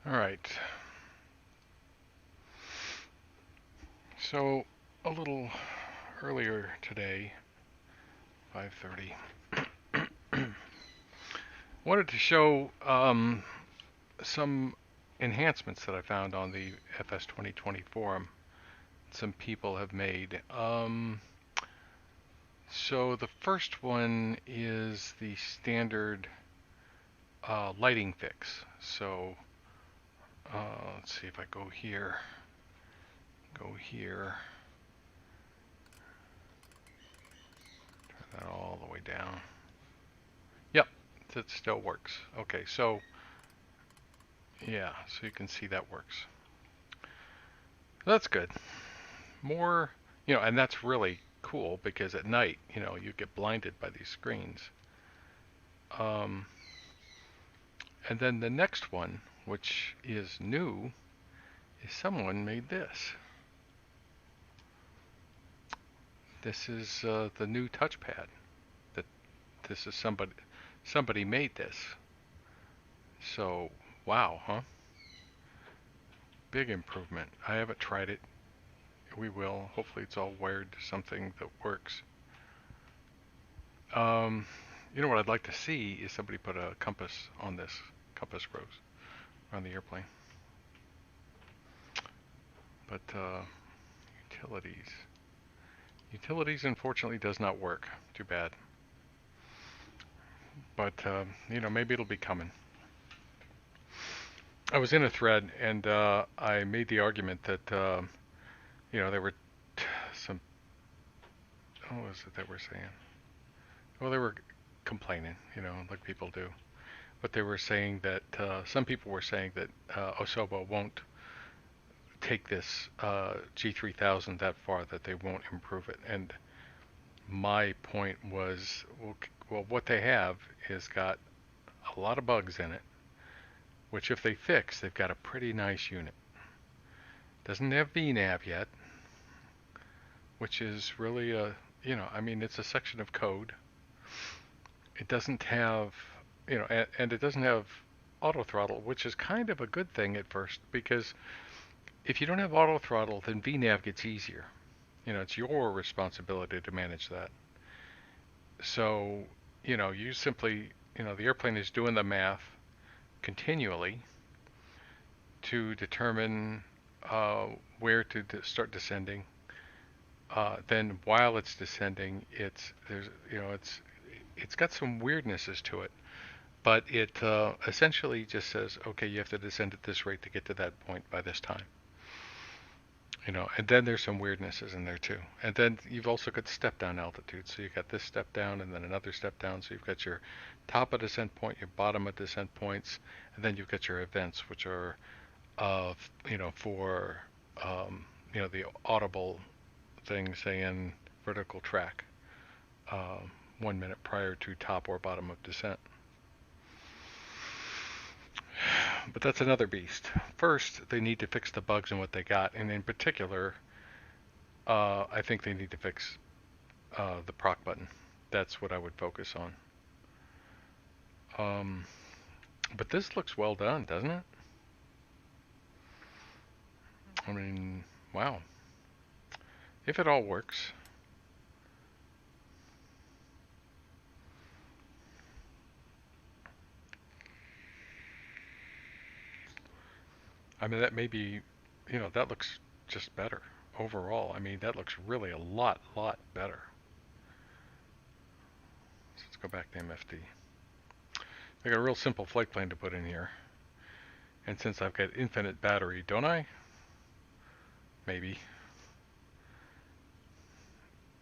All right. So a little earlier today, 5:30, wanted to show some enhancements that I found on the FS2020 forum. Some people have made. So the first one is the standard lighting fix. So let's see if I go here, turn that all the way down. Yep, it still works. Okay, so yeah, so you can see that works. That's good. More, and that's really cool because at night, you get blinded by these screens. Um, and then the next one, which is new, is someone made this. This is the new touchpad. That this is somebody made this. So wow, huh? Big improvement. I haven't tried it. We will. Hopefully, it's all wired to something that works. What I'd like to see is somebody put a compass on this, compass rose on the airplane. But utilities unfortunately does not work. Too bad. But maybe it'll be coming. I was in a thread and I made the argument that there were some. What was it they were saying? Well, they were complaining, like people do. But they were saying that some people were saying that Osoba won't take this G3000 that far, that they won't improve it. And my point was, well, what they have is got a lot of bugs in it, which if they fix, they've got a pretty nice unit. Doesn't have VNav yet, which is really it's a section of code. It doesn't have, and it doesn't have auto throttle, which is kind of a good thing at first, because if you don't have auto throttle, then VNav gets easier. It's your responsibility to manage that. So, you simply, the airplane is doing the math continually to determine where to start descending. Then while it's descending, it's got some weirdnesses to it, but it essentially just says, okay, you have to descend at this rate to get to that point by this time. And then there's some weirdnesses in there too. And then you've also got step down altitude. So you've got this step down and then another step down. So you've got your top of descent point, your bottom of descent points, and then you've got your events, which are, for, the audible thing saying vertical track, 1 minute prior to top or bottom of descent. But that's another beast. First, they need to fix the bugs in what they got, and in particular, I think they need to fix the proc button. That's what I would focus on. But this looks well done, doesn't it? I mean, wow. If it all works. I mean, that may be, that looks just better overall. I mean, that looks really a lot better. So let's go back to MFD. I got a real simple flight plan to put in here. And since I've got infinite battery, don't I? Maybe.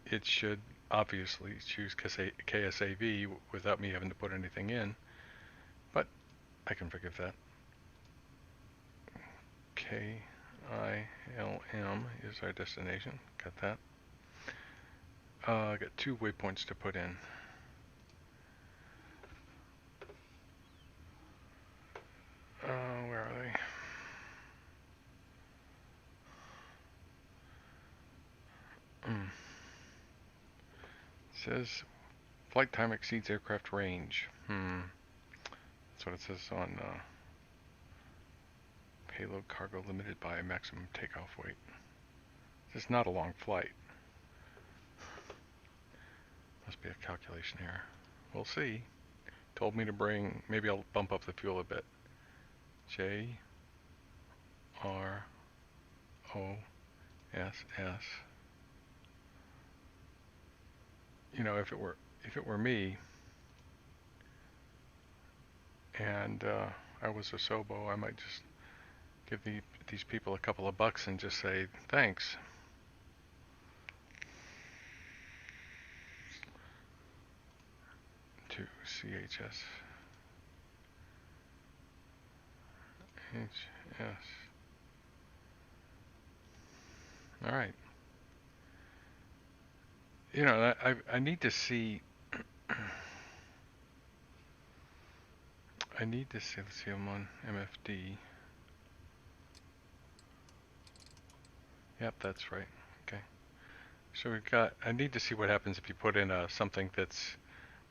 It should obviously choose KSAV without me having to put anything in. But I can forgive that. KILM is our destination. Got that. I got 2 waypoints to put in. Where are they? It says flight time exceeds aircraft range. That's what it says on Payload cargo limited by maximum takeoff weight. This is not a long flight. Must be a calculation error. We'll see. Told me to bring, maybe I'll bump up the fuel a bit. J R O S S. You know, if it were me and I was a Sobo, I might just give these people a couple of bucks and just say thanks. To CHS HS. All right. You know, I need to see. I need to see. Let's see. I'm on MFD. Yep, that's right. Okay. So we've got. I need to see what happens if you put in something that's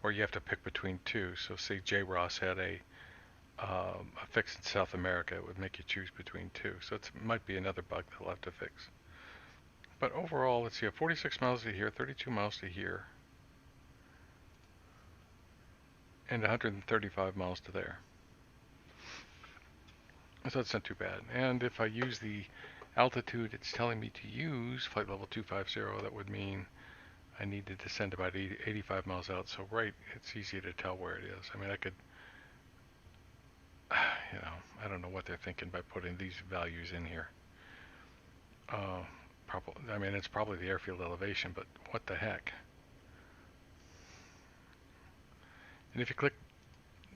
where you have to pick between two. So say JROS had a fix in South America, it would make you choose between two. So it might be another bug they'll have to fix. But overall, let's see, 46 miles to here, 32 miles to here, and 135 miles to there. So that's not too bad. And if I use the altitude it's telling me to use, flight level 250, that would mean I need to descend about 85 miles out. So right, it's easy to tell where it is. I mean, I could, you know, I don't know what they're thinking by putting these values in here. I mean, it's probably the airfield elevation, but what the heck? And if you click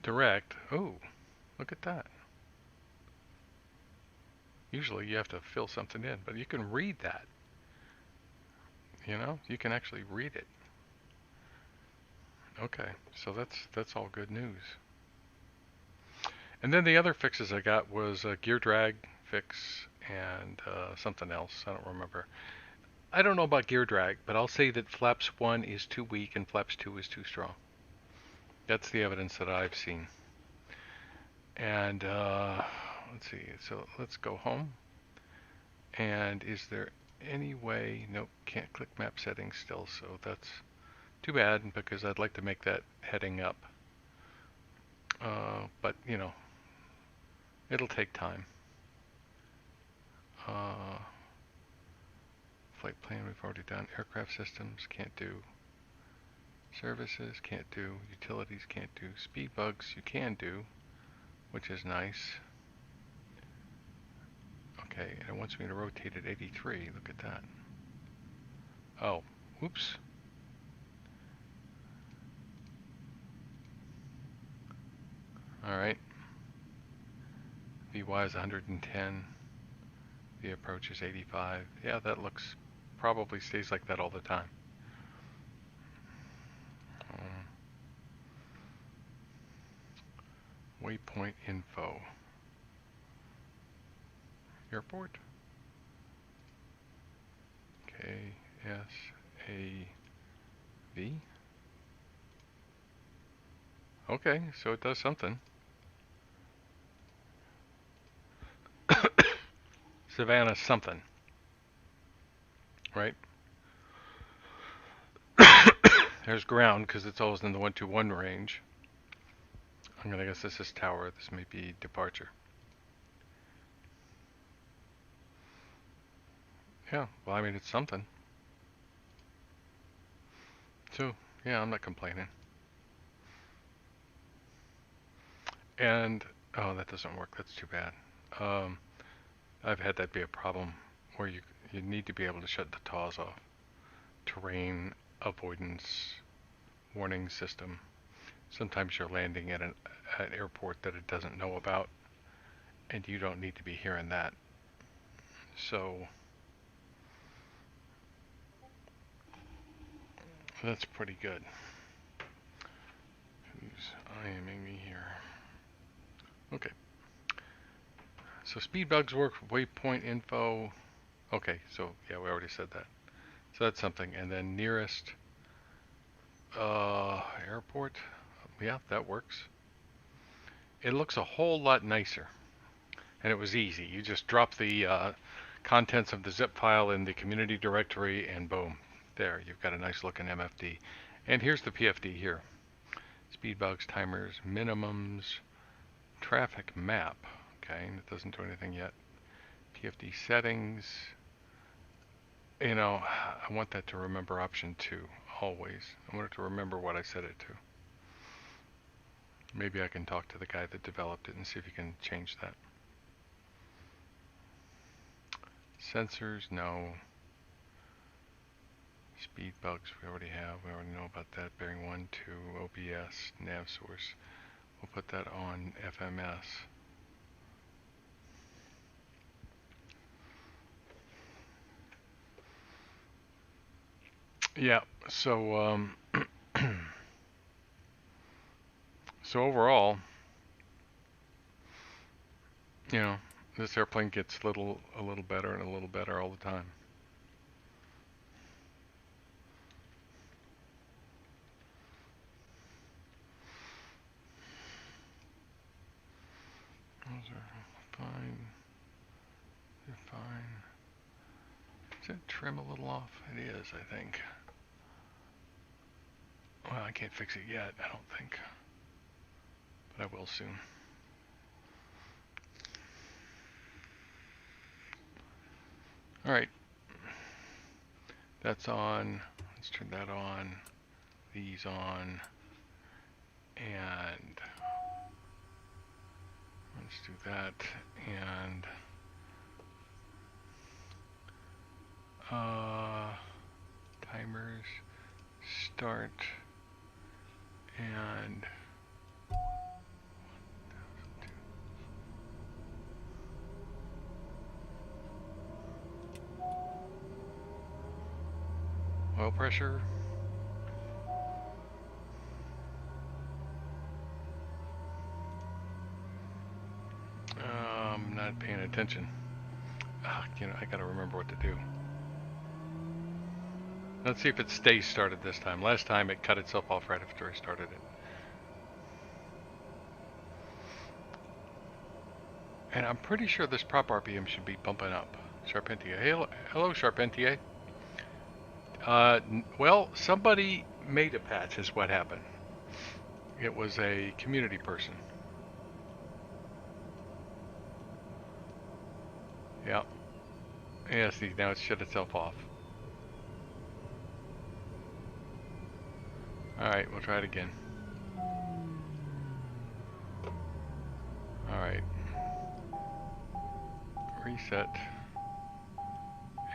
direct, oh, look at that. Usually you have to fill something in, but you can read that. You know, you can actually read it. Okay, so that's all good news. And then the other fixes I got was a gear drag fix and something else. I don't remember. I don't know about gear drag, but I'll say that flaps 1 is too weak and flaps 2 is too strong. That's the evidence that I've seen. And let's see. So let's go home. And is there any way? Nope, can't click map settings still. So that's too bad because I'd like to make that heading up. But you know, it'll take time. Flight plan we've already done. Aircraft systems can't do. Services can't do. Utilities can't do. Speed bugs you can do, which is nice. Okay, and it wants me to rotate at 83. Look at that. Oh, whoops. Alright. VY is 110. The approach is 85. Yeah, that looks, probably stays like that all the time. Waypoint info. Airport. KSAV. Okay, so it does something. Savannah something. Right? There's ground because it's always in the 121 range. I'm gonna guess this is tower. This may be departure. Yeah, well, I mean, it's something. So, yeah, I'm not complaining. And, oh, that doesn't work. That's too bad. I've had that be a problem where you need to be able to shut the TAWs off. Terrain avoidance warning system. Sometimes you're landing at an airport that it doesn't know about, and you don't need to be hearing that. So that's pretty good. Who's IMing me here? Okay. So speed bugs work, waypoint info. Okay, so yeah, we already said that. So that's something. And then nearest airport. Yeah, that works. It looks a whole lot nicer. and it was easy. You just drop the contents of the zip file in the community directory, and boom, there, you've got a nice looking MFD. And here's the PFD here. Speed bugs, timers, minimums, traffic map. Okay, and it doesn't do anything yet. PFD settings. You know, I want that to remember option 2, always. I want it to remember what I set it to. Maybe I can talk to the guy that developed it and see if he can change that. Sensors, no. Speed bugs, we already have. We already know about that. Bearing 1, 2, OBS, nav source. We'll put that on FMS. Yeah, so so overall, you know, this airplane gets a little better and a little better all the time. Those are fine. They're fine. Does it trim a little off? It is, I think. Well, I can't fix it yet, I don't think. But I will soon. Alright. That's on. Let's turn that on. These on. And let's do that. And timers, start, and oil pressure. Not paying attention. You know, I gotta remember what to do. Let's see if it stays started this time. Last time it cut itself off right after I started it. And I'm pretty sure this prop RPM should be bumping up. Charpentier. Hey, hello, Charpentier. Well, somebody made a patch is what happened. It was a community person. Yeah. Yeah, see, now it's shut itself off. Alright, we'll try it again. Alright. Reset.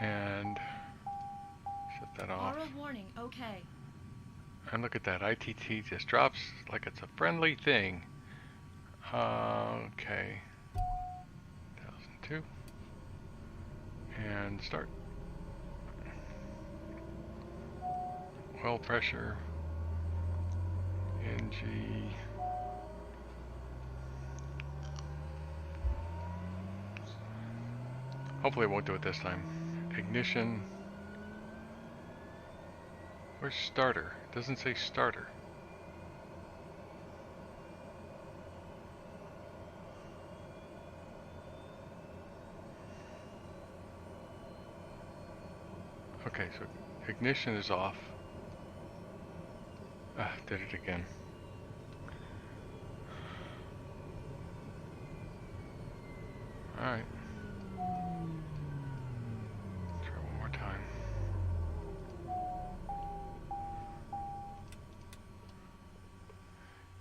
And shut that off. Auto warning, okay. And look at that, ITT just drops like it's a friendly thing. Okay. 1002. And start. Oil pressure. NG. Hopefully it won't do it this time. Ignition. Where's starter? It doesn't say starter. Okay, so ignition is off. Did it again. Alright. Try one more time.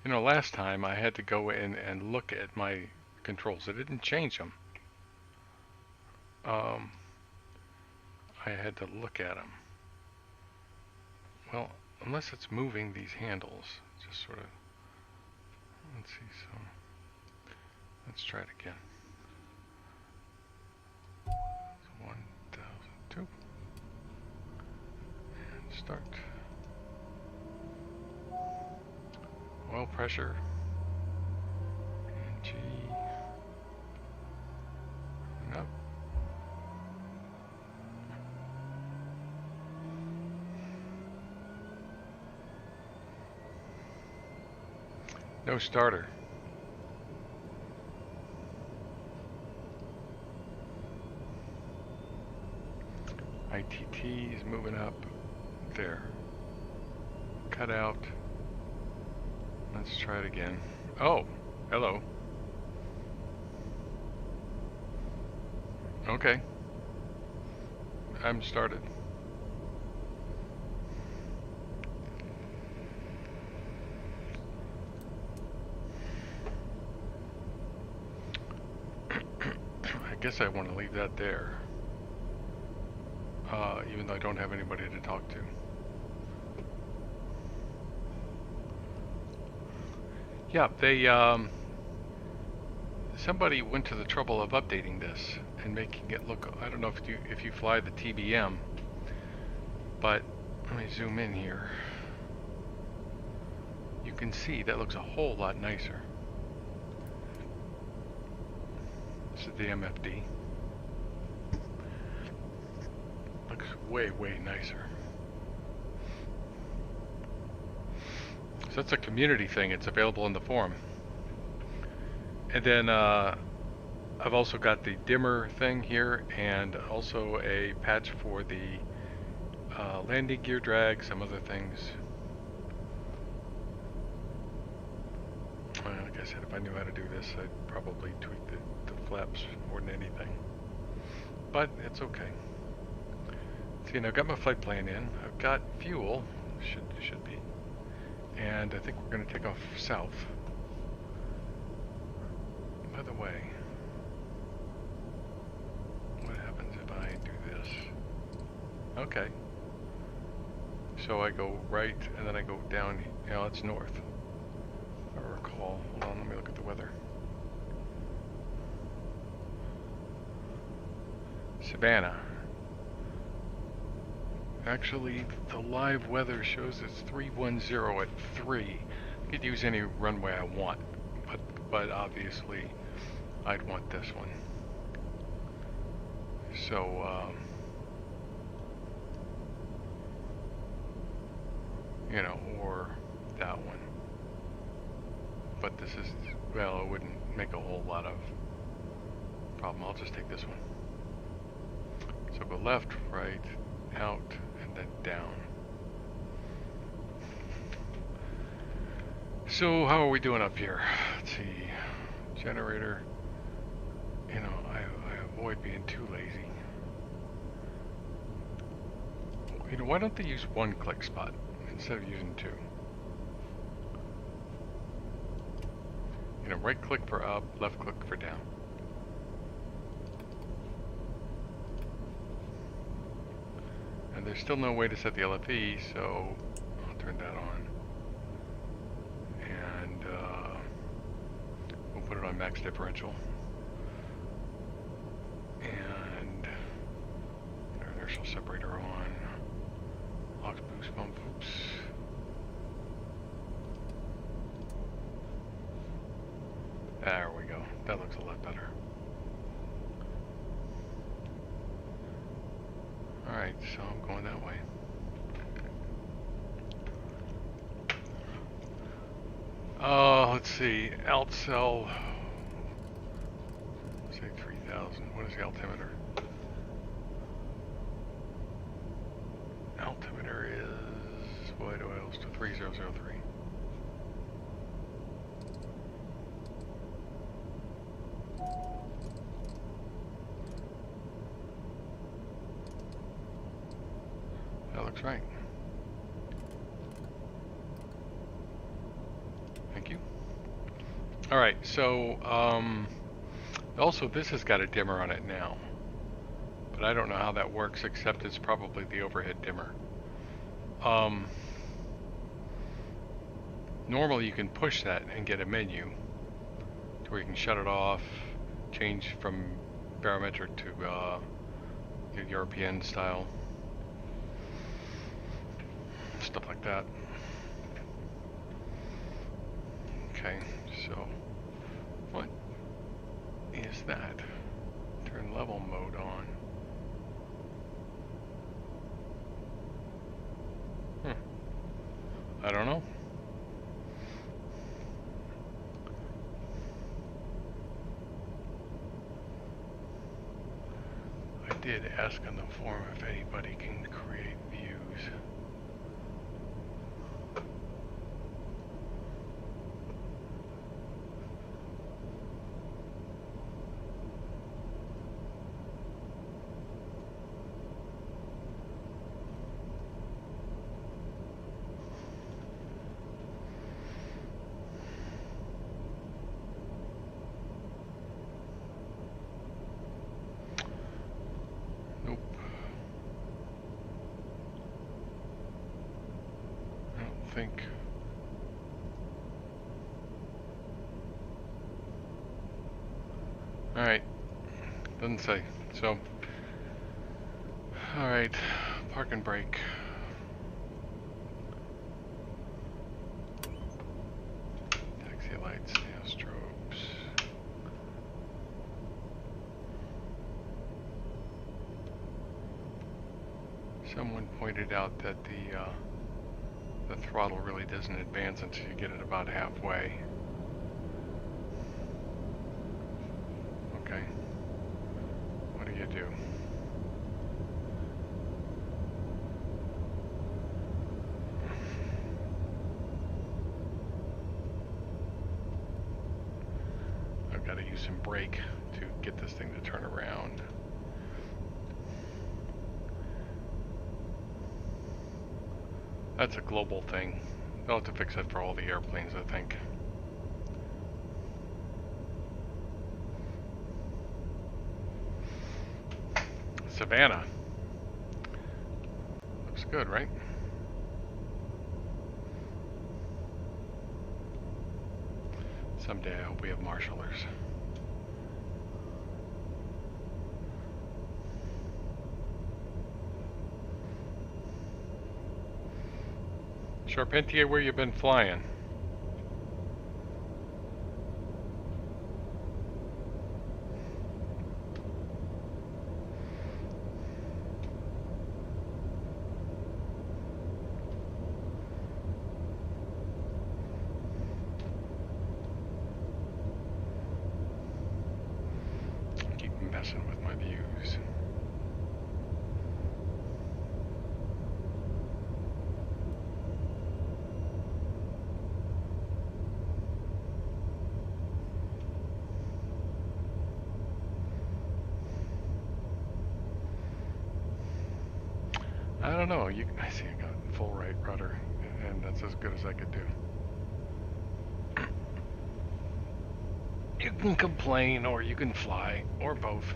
You know, last time I had to go in and look at my controls. I didn't change them. I had to look at them. Well, unless it's moving these handles, just sort of, let's see, so, let's try it again. So 1002, and start. Oil pressure, and G, and up. No starter. ITT is moving up. There. Cut out. Let's try it again. Oh, hello. Okay. I'm started. I guess I want to leave that there. Even though I don't have anybody to talk to. Yeah, they, somebody went to the trouble of updating this and making it look, I don't know if you fly the TBM, but let me zoom in here. You can see that looks a whole lot nicer. This is the MFD. Looks way, way nicer. So that's a community thing. It's available in the forum. And then I've also got the dimmer thing here, and also a patch for the landing gear drag, some other things. Like I said, if I knew how to do this, I'd probably tweak the flaps more than anything. But it's okay. See, now I've got my flight plan in. I've got fuel, should be. And I think we're going to take off south. By the way, what happens if I do this? Okay. So I go right, and then I go down. Now it's north. If I recall. Hold on, let me look at the weather. Savannah. Actually, the live weather shows it's 310 at 3. I could use any runway I want, but obviously I'd want this one. So, you know, or that one. But this is, well, it wouldn't make a whole lot of problem. I'll just take this one. So go left, right, out, and then down. So how are we doing up here? Let's see. Generator. You know, I avoid being too lazy. You know, why don't they use one click spot instead of using two? You know, right click for up, left click for down. And there's still no way to set the LFE, so I'll turn that on. And we'll put it on max differential. And our inertial separator on. Aux boost pump, oops. There we go. That looks a lot better. Alright, so I'm going that way. Let's see. Altcell. Say 3000. What is the altimeter? Altimeter is white oils to 3003. That looks right. Thank you. Alright, so also this has got a dimmer on it now. But I don't know how that works, except it's probably the overhead dimmer. Normally you can push that and get a menu to where you can shut it off, change from barometric to European style. Stuff like that. Okay, so what is that? Turn level mode on. I don't know. I did ask on the forum if anybody can create views. Think. Alright, doesn't say. So, alright, park and brake. Taxi lights, yeah, strobes. Someone pointed out that the throttle really doesn't advance until you get it about halfway. Okay. What do you do? I've got to use some brake to get this thing to turn around. That's a global thing. They'll have to fix it for all the airplanes, I think. Savannah. Looks good, right? Someday I hope we have marshallers. Charpentier, where you been flying? Keep messing with my views. I don't know. I see I got full right rudder, and that's as good as I could do. You can complain, or you can fly, or both.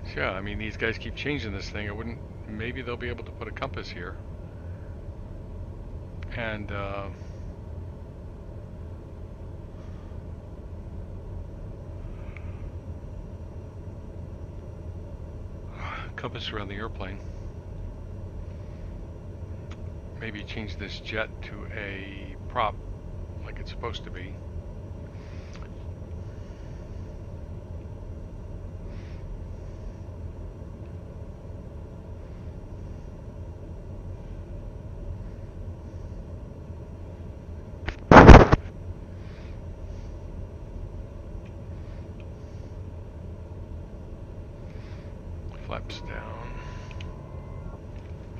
So, yeah, I mean, these guys keep changing this thing. Maybe they'll be able to put a compass here. And, compass around the airplane. Maybe change this jet to a prop like it's supposed to be. Flaps down.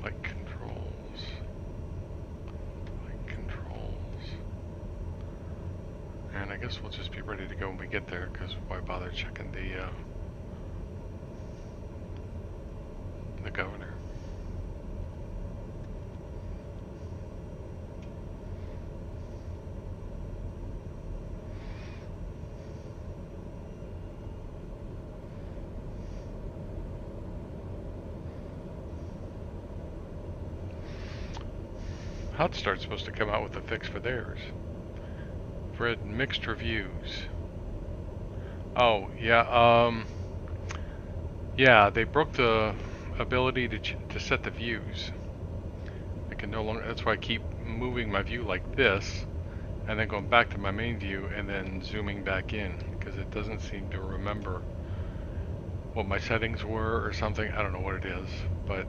Flight controls. Flight controls. And I guess we'll just be ready to go when we get there, because why bother checking the governor? Hotstart's supposed to come out with a fix for theirs. I've read mixed reviews. Oh, yeah, yeah, they broke the ability to set the views. I can no longer, that's why I keep moving my view like this, and then going back to my main view, and then zooming back in, because it doesn't seem to remember what my settings were or something. I don't know what it is, but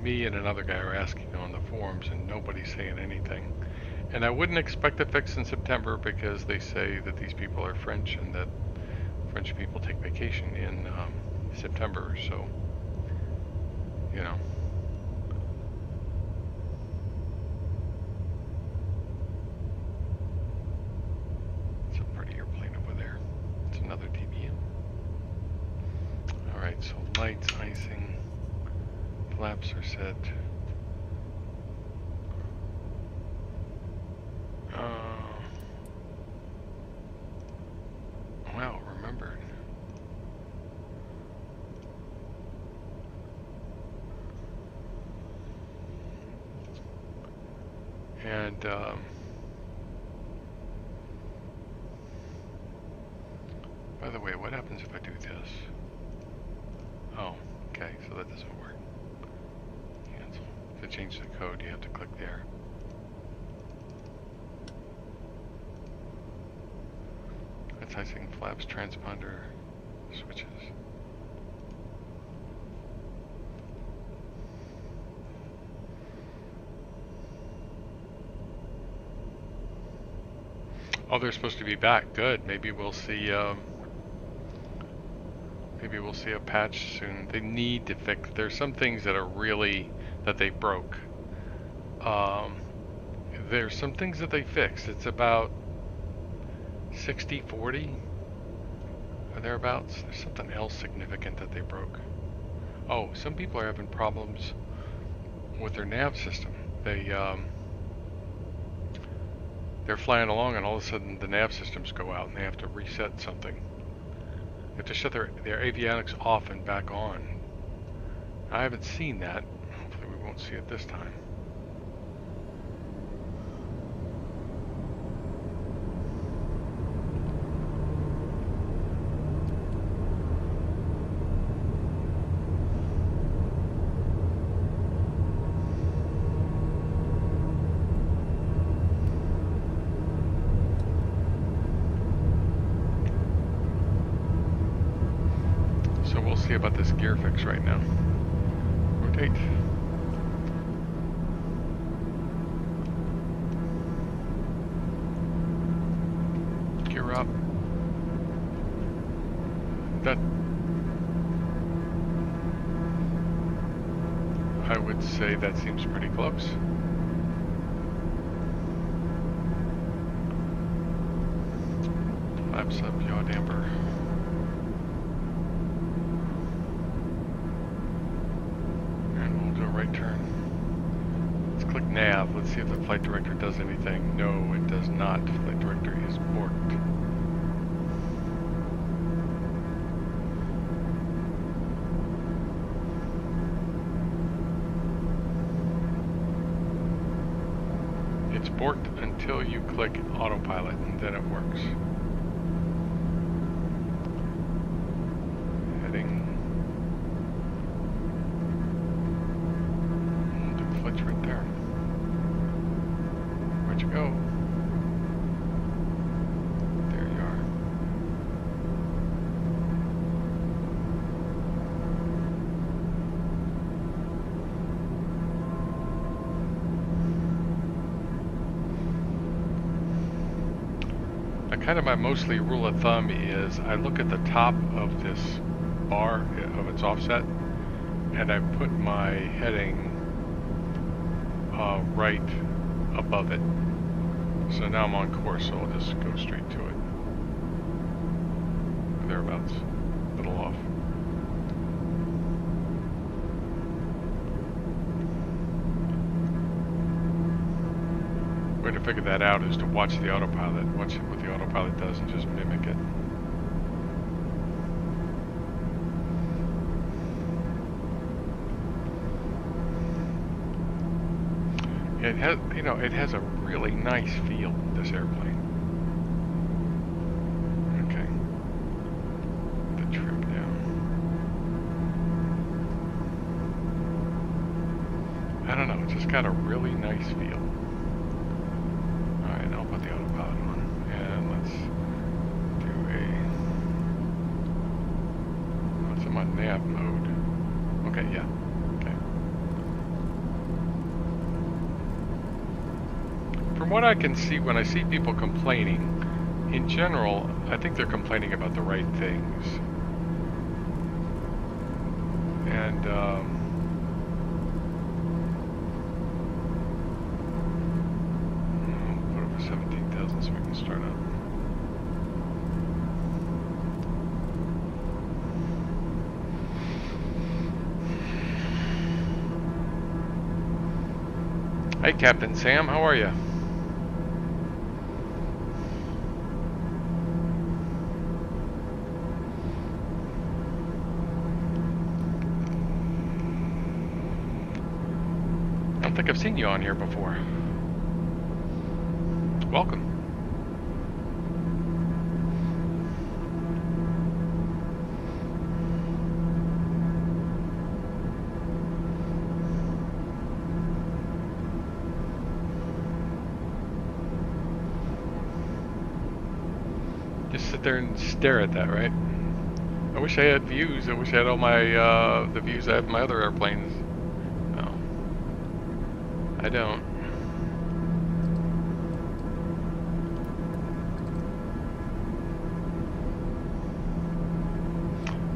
me and another guy are asking on the forums, and nobody's saying anything. And I wouldn't expect a fix in September because they say that these people are French and that French people take vacation in September. So, you know. It's a pretty airplane over there. It's another TBM. Alright, so lights, icing, flaps are set. Wow, remembered. And by the way, what happens if I do this? Oh, okay, so that doesn't work. Cancel. To change the code, you have to click there. That's icing, flaps, transponder, switches. Oh, they're supposed to be back. Good. Maybe we'll see. Maybe we'll see a patch soon. They need to fix. There's some things that are really that they broke. There's some things that they fixed. It's about 60-40 or thereabouts. There's something else significant that they broke. Oh, some people are having problems with their nav system. They're flying along and all of a sudden the nav systems go out and they have to reset something. They have to shut their avionics off and back on. I haven't seen that. Hopefully we won't see it this time. See about this gear fix right now. Rotate. Gear up. That I would say that seems pretty close. Flaps up, yaw damper. Right turn. Let's click nav. Let's see if the flight director does anything. No, it does not. The flight director is borked. It's borked until you click autopilot and then it works. Heading. Right there. Where'd you go? There you are. Now, kind of my mostly rule of thumb is I look at the top of this bar of its offset and I put my heading right above it. So now I'm on course, so I'll just go straight to it. Thereabouts. A little off. Way to figure that out is to watch the autopilot. Watch what the autopilot does and just mimic it. It has, you know, it has a really nice feel, this airplane. Okay. The trim down. I don't know, it's just got a really nice feel. Alright, I'll put the autopilot on. And let's do let's in my nav mode. Okay, yeah. from what I can see, when I see people complaining, in general, I think they're complaining about the right things. And put over 17,000 so we can start up. Hey, Captain Sam, how are you? I don't think I've seen you on here before. Welcome. Just sit there and stare at that, right? I wish I had views. I wish I had all my the views I have in my other airplanes. No, I don't.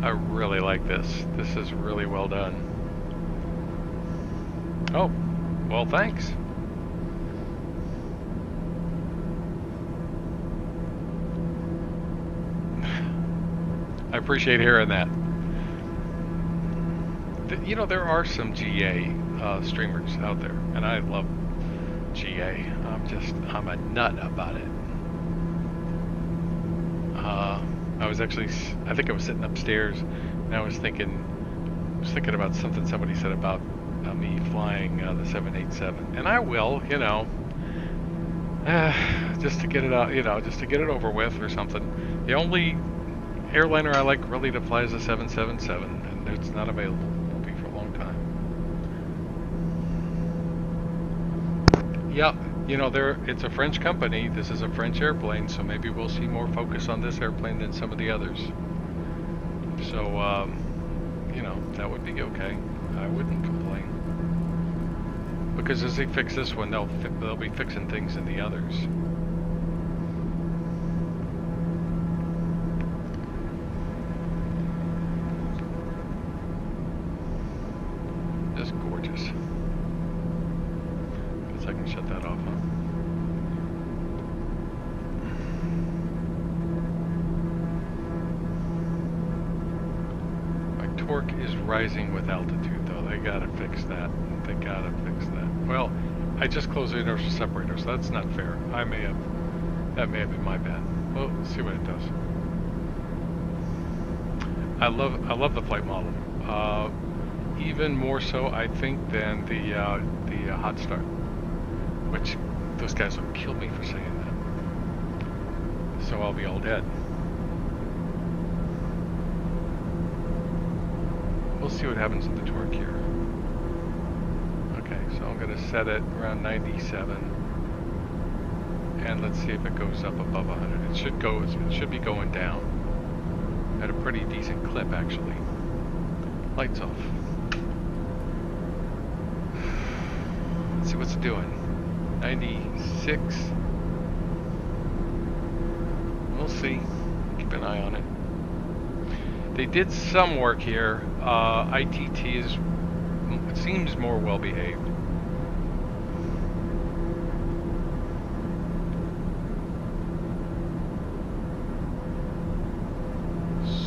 I really like this. This is really well done. Oh, well, thanks. I appreciate hearing that. You know, there are some GA streamers out there, and I love GA. I'm a nut about it. I think I was sitting upstairs, and I was thinking about something somebody said about me flying the 787, and I will, you know, just to get it out, you know, just to get it over with or something. The only airliner I like really to fly is a 777, and it's not available. Won't be for a long time. Yeah, you know, it's a French company. This is a French airplane, so maybe we'll see more focus on this airplane than some of the others. So, you know, that would be okay. I wouldn't complain. Because as they fix this one, they'll be fixing things in the others. Just gorgeous. Guess I can shut that off, huh? My torque is rising with altitude, though. They gotta fix that. They gotta fix that. Well, I just closed the inertial separator, so that's not fair. That may have been my bad. Well, let's see what it does. I love the flight model. Even more so, I think, than the hot start, which those guys will kill me for saying that. So I'll be all dead. We'll see what happens with the torque here. Okay, so I'm going to set it around 97, and let's see if it goes up above 100. It should be going down at a pretty decent clip, actually. Lights off. Let's see what's it doing. 96. We'll see. Keep an eye on it. They did some work here. ITT seems more well behaved.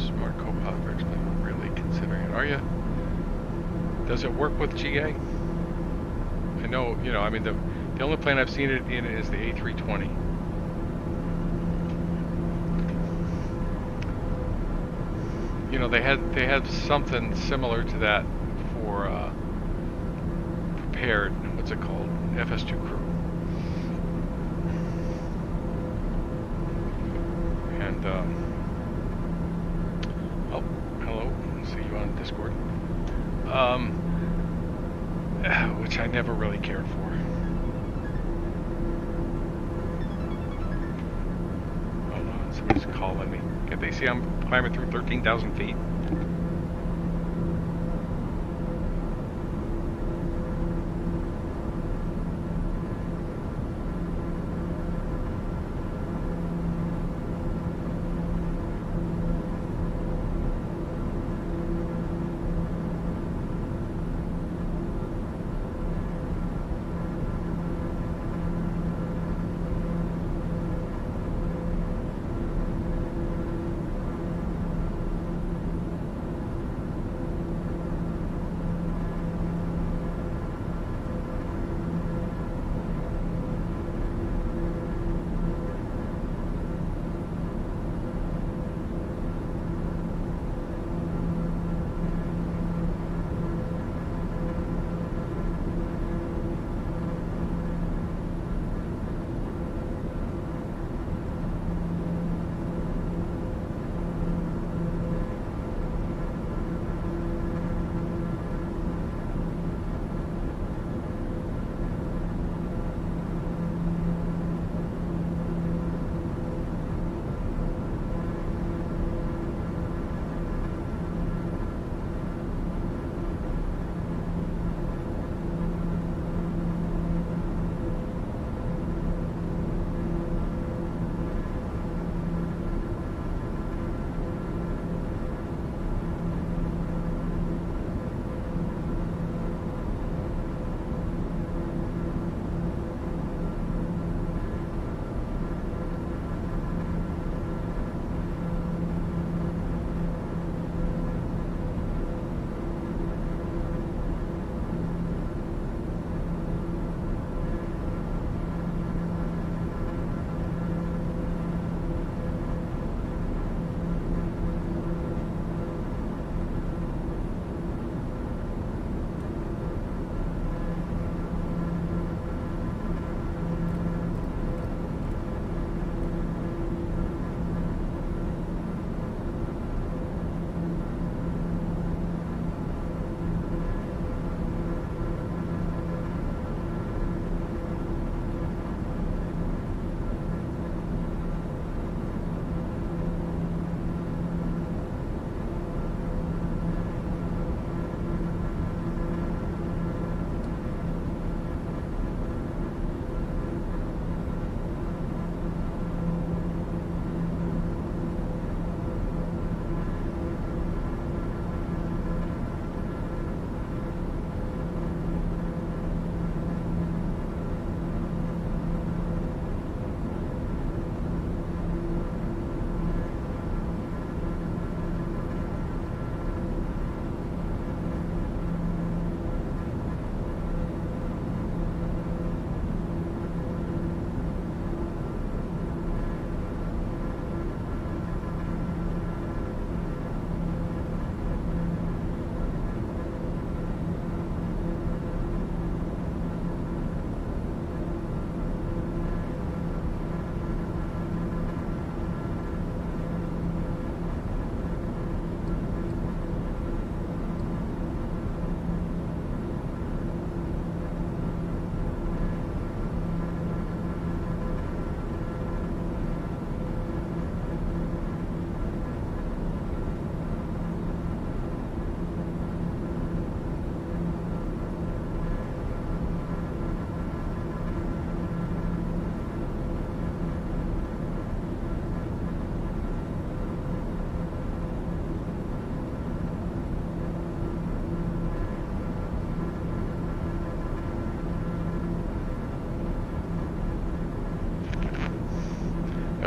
Smart co-pilot for explaining. Really considering it, are you? Does it work with GA? I know, you know, I mean, the only plane I've seen it in is the A320. You know, they had something similar to that for prepared, what's it called? FS2 crew. And oh, hello, see you on Discord. Which I never really cared for. Hold on, somebody's calling me. Can they see I'm climbing through 13,000 feet?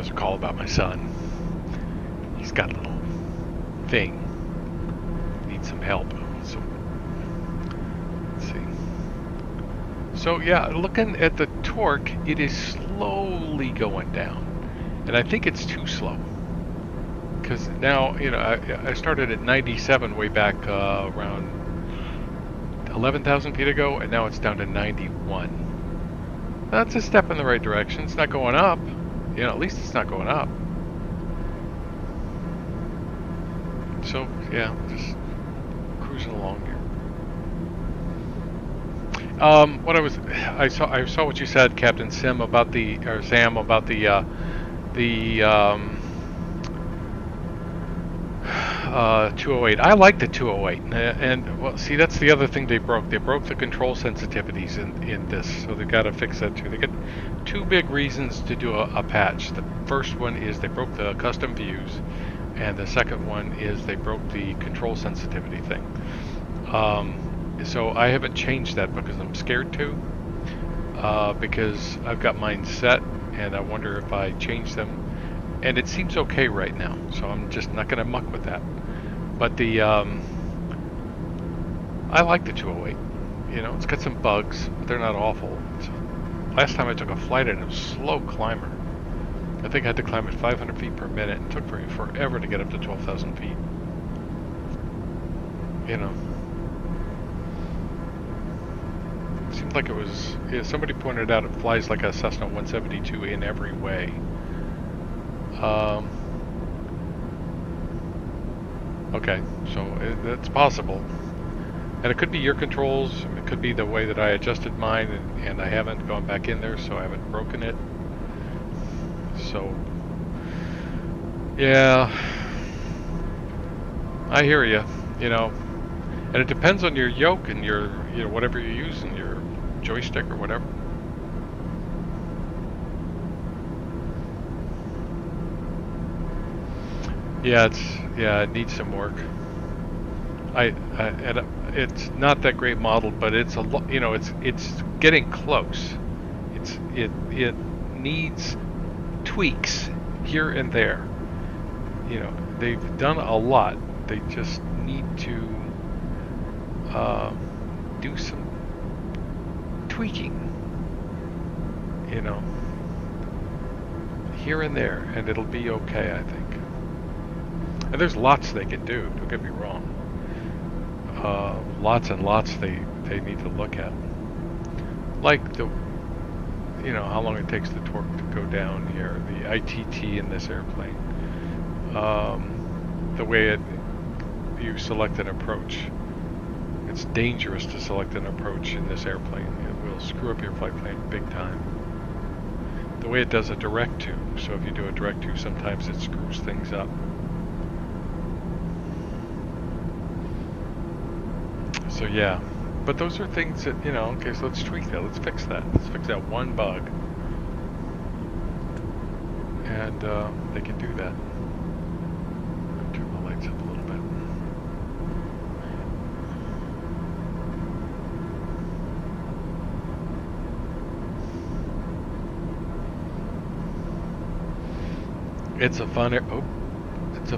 was a call about my son. He's got a little thing. Needs some help. So let's see. So yeah, looking at the torque, it is slowly going down, and I think it's too slow. Because now, you know, I started at 97 way back around 11,000 feet ago, and now it's down to 91. That's a step in the right direction. It's not going up. You know, at least it's not going up. So yeah, just cruising along here. What I saw what you said, Captain Sam, about the 208. I like the 208, and well, see, that's the other thing they broke. They broke the control sensitivities in this, so they got to fix that too. They get two big reasons to do a patch. The first one is they broke the custom views, and the second one is they broke the control sensitivity thing. So I haven't changed that because I'm scared to, because I've got mine set, and I wonder if I change them. And it seems okay right now, so I'm just not going to muck with that. But the I like the 208. You know, it's got some bugs, but they're not awful. Last time I took a flight in it was a slow climber. I think I had to climb at 500 feet per minute. It took me forever to get up to 12,000 feet. You know. It seemed like it was, yeah, somebody pointed out it flies like a Cessna 172 in every way. Okay, so that's possible. And it could be your controls, it could be the way that I adjusted mine, and I haven't gone back in there, so I haven't broken it. So, yeah, I hear you, you know, and it depends on your yoke and your, you know, whatever you're using, your joystick or whatever. Yeah, it needs some work. It's not that great modeled, but it's you know, it's getting close. It needs tweaks here and there. You know, they've done a lot. They just need to do some tweaking. You know, here and there, and it'll be okay, I think. And there's lots they can do, don't get me wrong. Lots and lots they need to look at. Like the, you know, how long it takes the torque to go down here, the ITT in this airplane. The way you select an approach. It's dangerous to select an approach in this airplane. It will screw up your flight plan big time. The way it does a direct to, so if you do a direct to, sometimes it screws things up. So yeah, but those are things that, you know, okay, so let's tweak that, let's fix that. Let's fix that one bug. And they can do that. Turn the lights up a little bit. It's a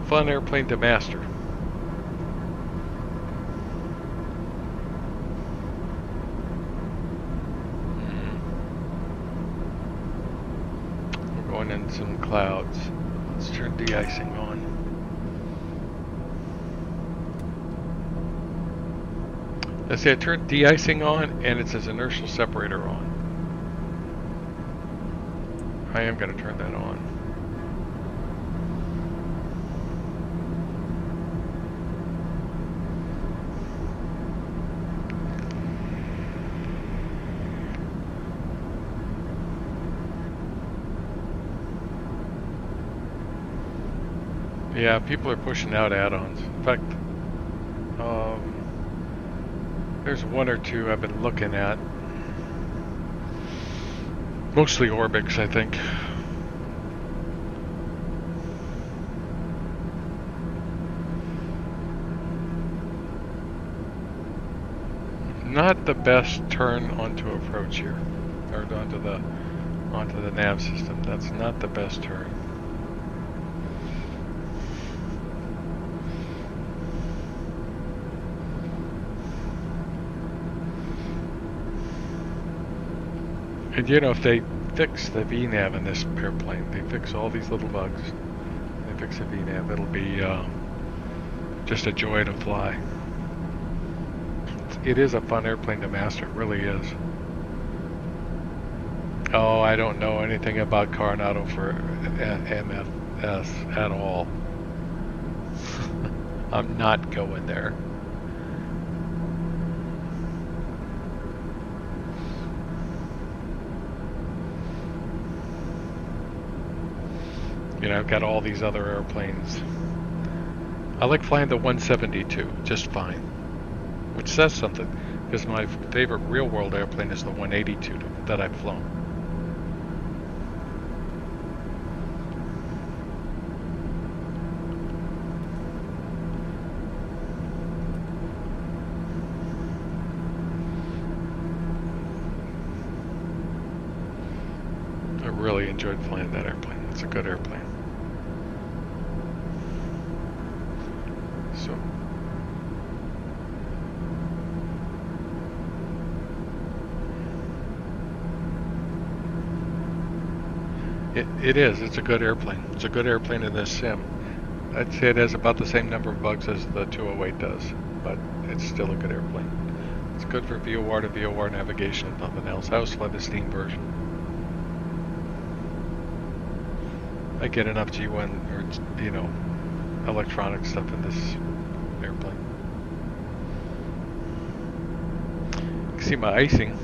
fun airplane to master. In some clouds. Let's turn de-icing on. Let's see, I turned de-icing on and it says inertial separator on. I am going to turn that on. Yeah, people are pushing out add-ons. In fact, there's one or two I've been looking at. Mostly Orbix, I think. Not the best turn onto approach here, or onto the nav system. That's not the best turn. And you know, if they fix the VNAV in this airplane, they fix all these little bugs, they fix the VNAV, it'll be just a joy to fly. It is a fun airplane to master, it really is. Oh, I don't know anything about Coronado for MFS at all. I'm not going there. You know, I've got all these other airplanes. I like flying the 172, just fine. Which says something, because my favorite real-world airplane is the 182 that I've flown. I really enjoyed flying that airplane. It's a good airplane. So it is. It's a good airplane. It's a good airplane in this sim. I'd say it has about the same number of bugs as the 208 does, but it's still a good airplane. It's good for VOR to VOR navigation and nothing else. I always fly the Steam version. I get enough G1 or, you know, electronic stuff in this airplane. You can see my icing.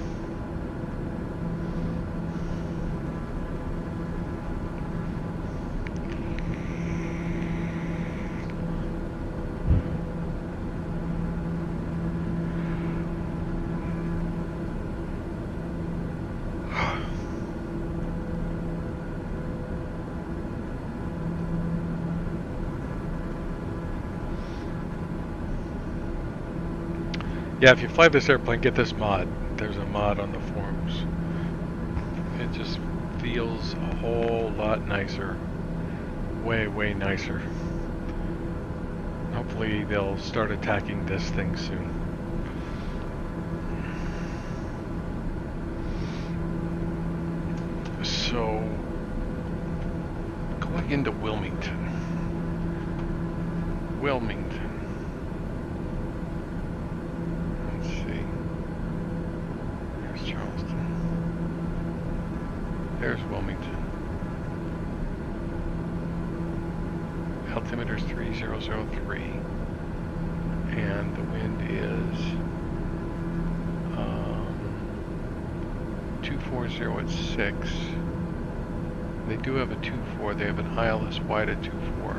Yeah, if you fly this airplane, get this mod. There's a mod on the forums. It just feels a whole lot nicer. Way, way nicer. Hopefully they'll start attacking this thing soon. So, going into Wilmington. Let's see. There's Charleston. There's Wilmington. Altimeter's 3003. And the wind is 240 at 6. They do have a 24. They have an ILS wide at 24.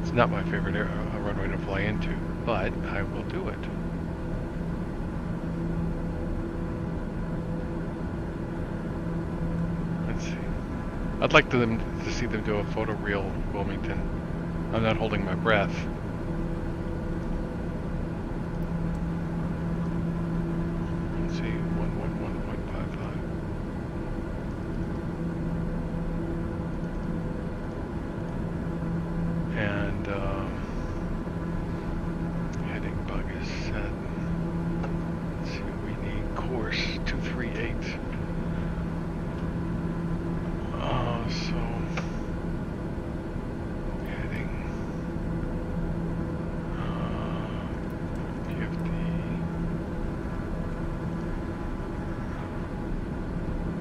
It's not my favorite runway to fly into, but I will do it. Let's see. I'd like to see them do a photoreal Wilmington. I'm not holding my breath. Let's see, 111.55. And heading bug is set. Let's see, we need course 238. So heading PFD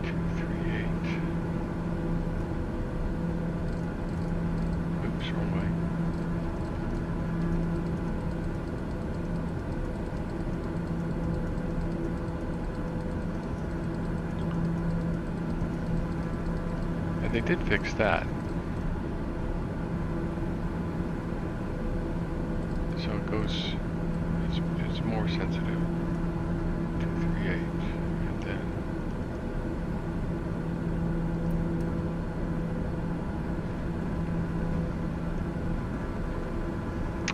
238. Oops, wrong way. They did fix that. So it goes, it's more sensitive. 238, and then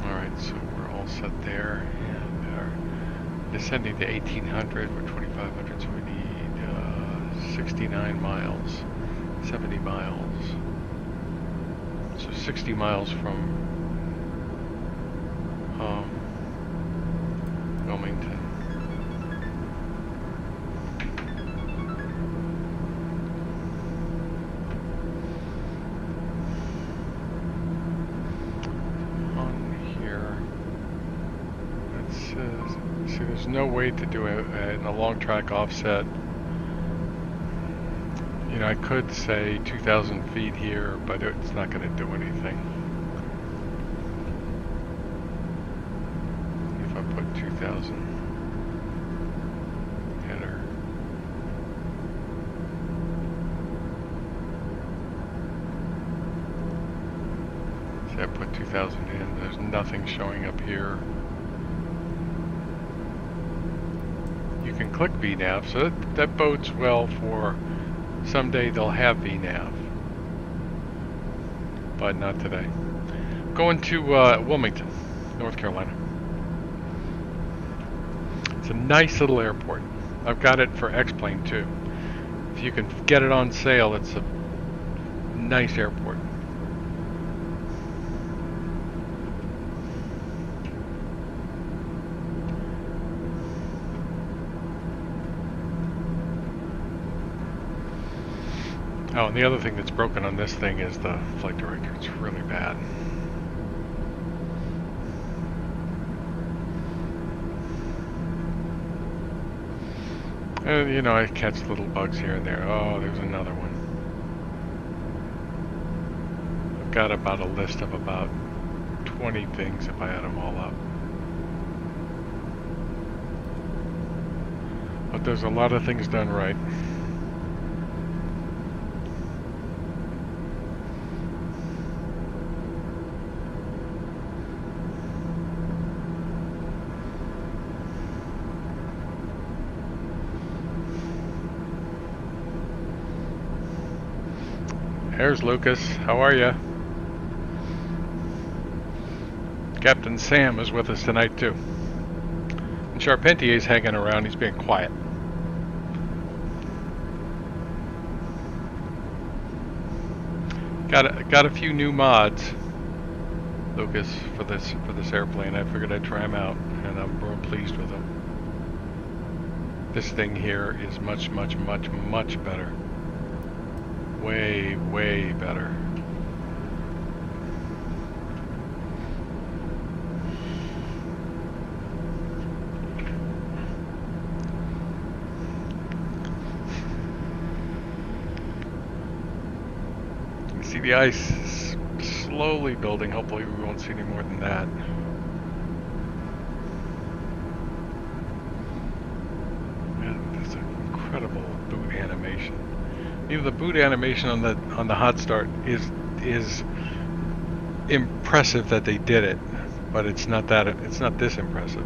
alright, so we're all set there, and are descending to 1800, we're 2500, so we need 69 miles. 70 miles. So 60 miles from See, there's no way to do it in a long track offset. You know, I could say 2,000 feet here, but it's not going to do anything. If I put 2,000 header. See, I put 2,000 in. There's nothing showing up here. You can click VNAV, so that bodes well for someday they'll have VNAV, but not today. Going to Wilmington, North Carolina. It's a nice little airport. I've got it for X-Plane too. If you can get it on sale, it's a nice airport. Oh, and the other thing that's broken on this thing is the flight director. It's really bad. And, you know, I catch little bugs here and there. Oh, there's another one. I've got about a list of about 20 things if I add them all up. But there's a lot of things done right. There's Lucas. How are you? Captain Sam is with us tonight too. And Charpentier's hanging around. He's being quiet. Got a few new mods, Lucas, for this airplane. I figured I'd try them out, and I'm real pleased with them. This thing here is much better. Way better. You see the ice slowly building. Hopefully we won't see any more than that. Man, that's an incredible boot animation. Even the boot animation on the hot start is impressive that they did it, but it's not this impressive.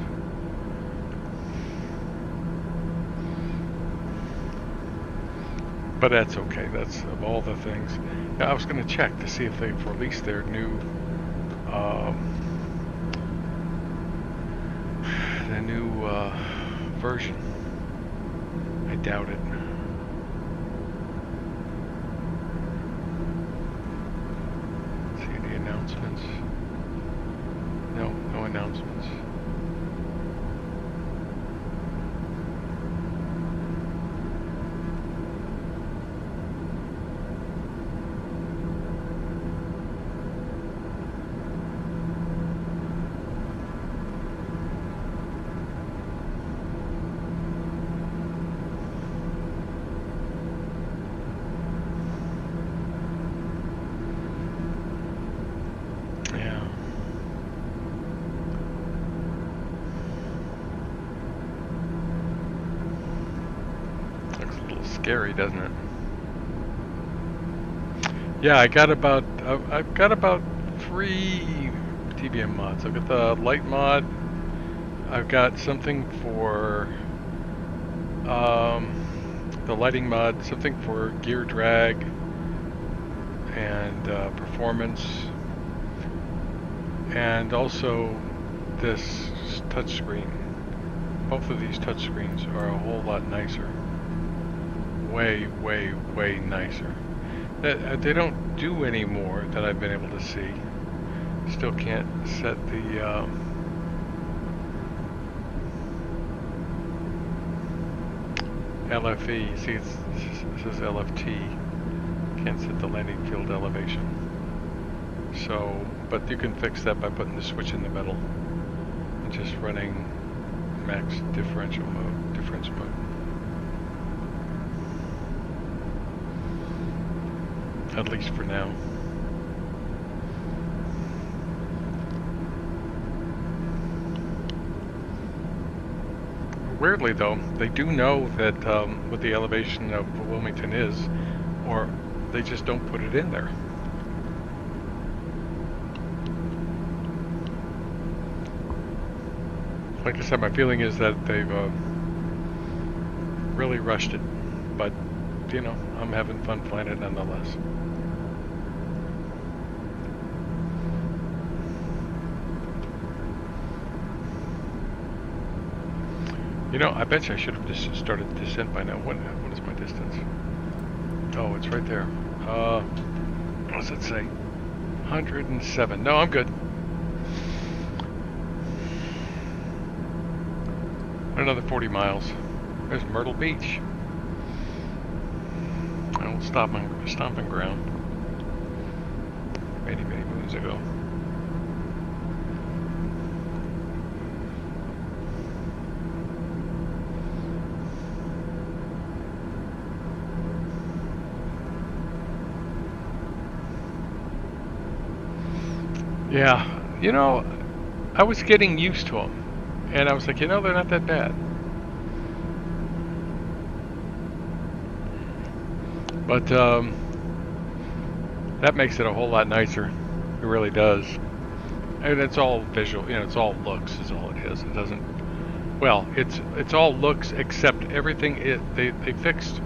But that's okay. That's of all the things. Yeah, I was going to check to see if they've released their new version. I doubt it. Announcements? No announcements. Scary, doesn't it? Yeah, I've got about 3 TBM mods. I've got the light mod. I've got something for the lighting mod, something for gear drag and performance, and also this touchscreen. Both of these touchscreens are a whole lot nicer. Way nicer. They don't do anymore that I've been able to see. Still can't set the LFE. See, it says LFT. Can't set the landing field elevation. So, but you can fix that by putting the switch in the middle and just running max differential mode, difference mode. At least for now. Weirdly though, they do know that what the elevation of Wilmington is, or they just don't put it in there. Like I said, my feeling is that they've really rushed it, but you know, I'm having fun flying it nonetheless. You know, I bet you I should have just started descent by now. What is my distance? Oh, it's right there. What does it say? 107. No, I'm good. Another 40 miles. There's Myrtle Beach. Old stomping ground. Many, many moons ago. Yeah, you know, I was getting used to them, and I was like, you know, they're not that bad. But that makes it a whole lot nicer. It really does. And it's all visual, you know, it's all looks is all it is. It doesn't, well, it's all looks except everything they fixed.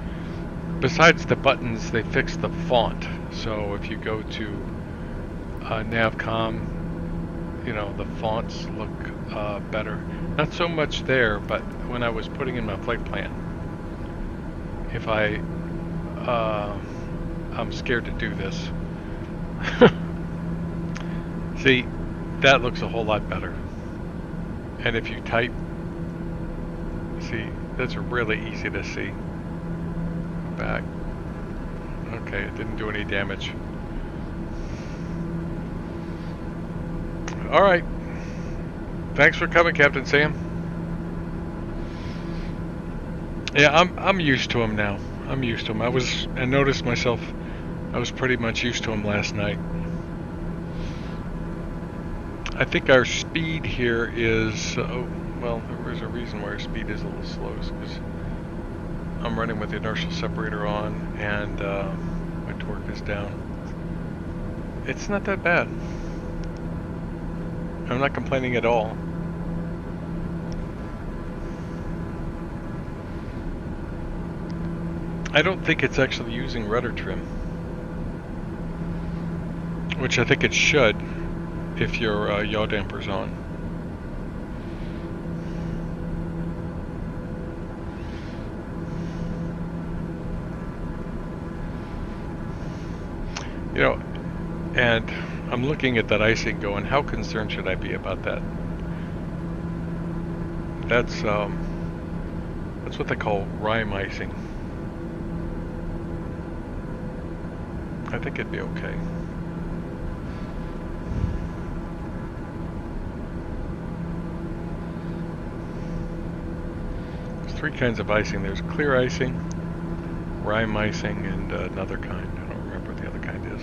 Besides the buttons, they fixed the font. So if you go to Navcom, you know, the fonts look better. Not so much there, but when I was putting in my flight plan, if I'm scared to do this. See, that looks a whole lot better. And if you type, see, that's really easy to see. Back. Okay, it didn't do any damage. All right. Thanks for coming, Captain Sam. Yeah, I'm used to him now. I'm used to him. I noticed myself, I was pretty much used to him last night. I think our speed here is, well, there is a reason why our speed is a little slow, because I'm running with the inertial separator on and my torque is down. It's not that bad. I'm not complaining at all. I don't think it's actually using rudder trim, which I think it should if your yaw damper's on. You know, and I'm looking at that icing going, how concerned should I be about that? That's what they call rime icing. I think it'd be okay. There's three kinds of icing. There's clear icing, rime icing, and another kind. I don't remember what the other kind is.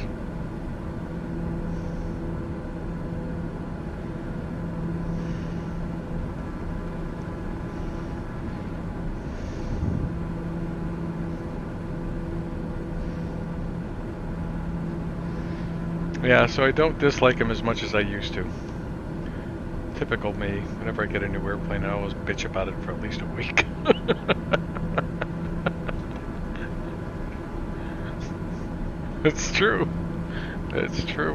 Yeah, so I don't dislike him as much as I used to. Typical me. Whenever I get a new airplane, I always bitch about it for at least a week. It's true. It's true.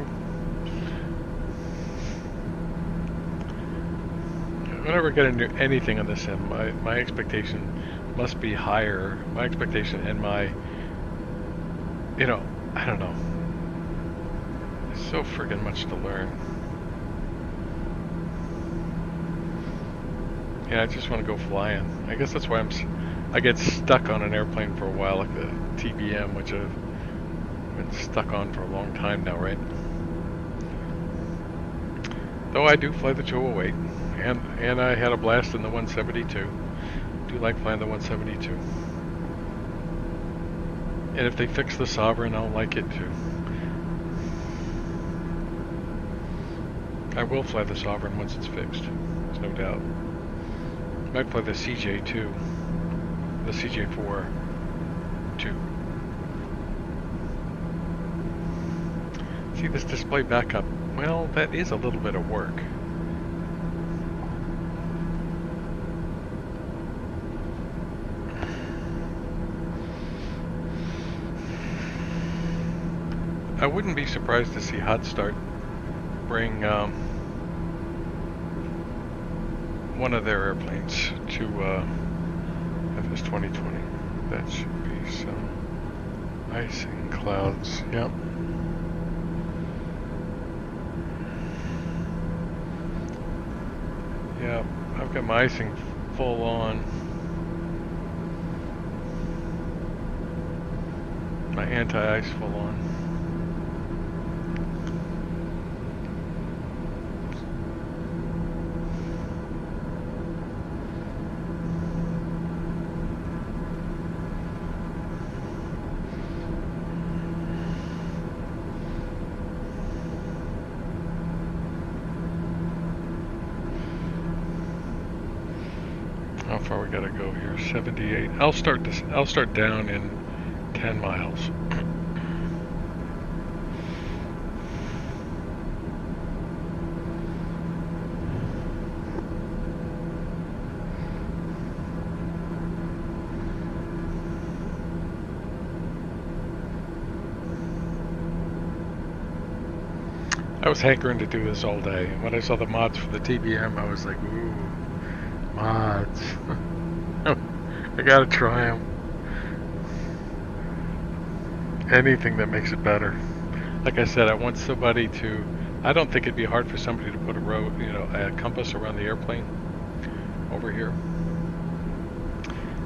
Whenever I get anything on the sim, my expectation must be higher. My expectation and my, you know, I don't know. So friggin' much to learn. Yeah, I just want to go flying. I guess that's why I get stuck on an airplane for a while, like the TBM, which I've been stuck on for a long time now, right? Though I do fly the 208, and I had a blast in the 172. Do like flying the 172. And if they fix the Sovereign, I'll like it too. I will fly the Sovereign once it's fixed. There's no doubt. Might fly the CJ too. The CJ4 too. See this display backup? Well, that is a little bit of work. I wouldn't be surprised to see Hot Start bring one of their airplanes to FS2020. That should be some icing clouds. Yep. Yeah, I've got my icing full on. My anti-ice full on. How far we gotta go here? 78. I'll start down in 10 miles. I was hankering to do this all day, and when I saw the mods for the TBM, I was like, ooh, mods. I gotta try them. Anything that makes it better. Like I said, I want somebody to, I don't think it'd be hard for somebody to put a road, a compass around the airplane over here.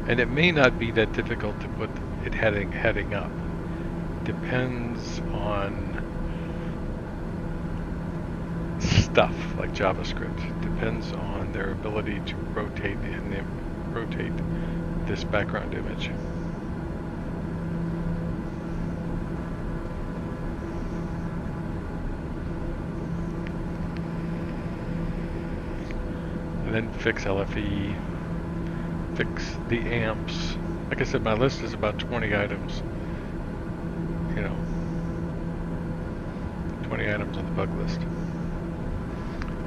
And it may not be that difficult to put it heading up. Depends on stuff like JavaScript. Depends on their ability to rotate this background image. And then fix LFE, fix the amps. Like I said, my list is about 20 items. 20 items on the bug list.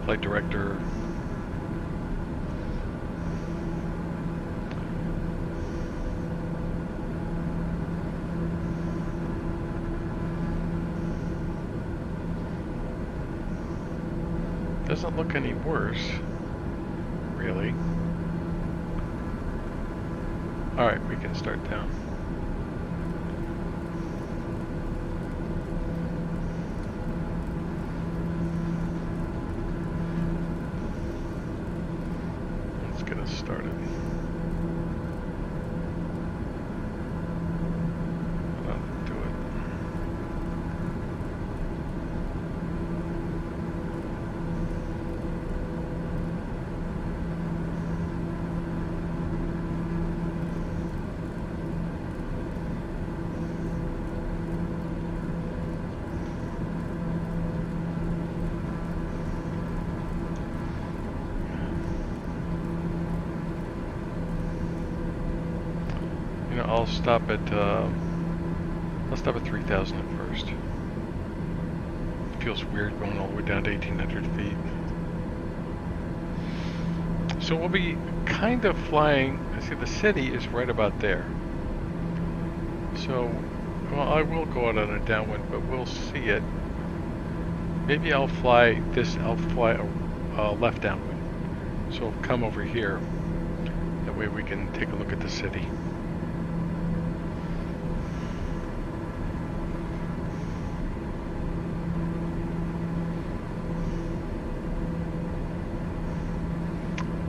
Flight director. Doesn't look any worse, really. Alright, we can start down. Let's get us started. I'll do it. I'll stop at 3,000 at first. It feels weird going all the way down to 1,800 feet. So we'll be kind of flying. I see the city is right about there. So, well, I will go out on a downwind, but we'll see it. Maybe I'll fly a left downwind. So I'll come over here. That way we can take a look at the city.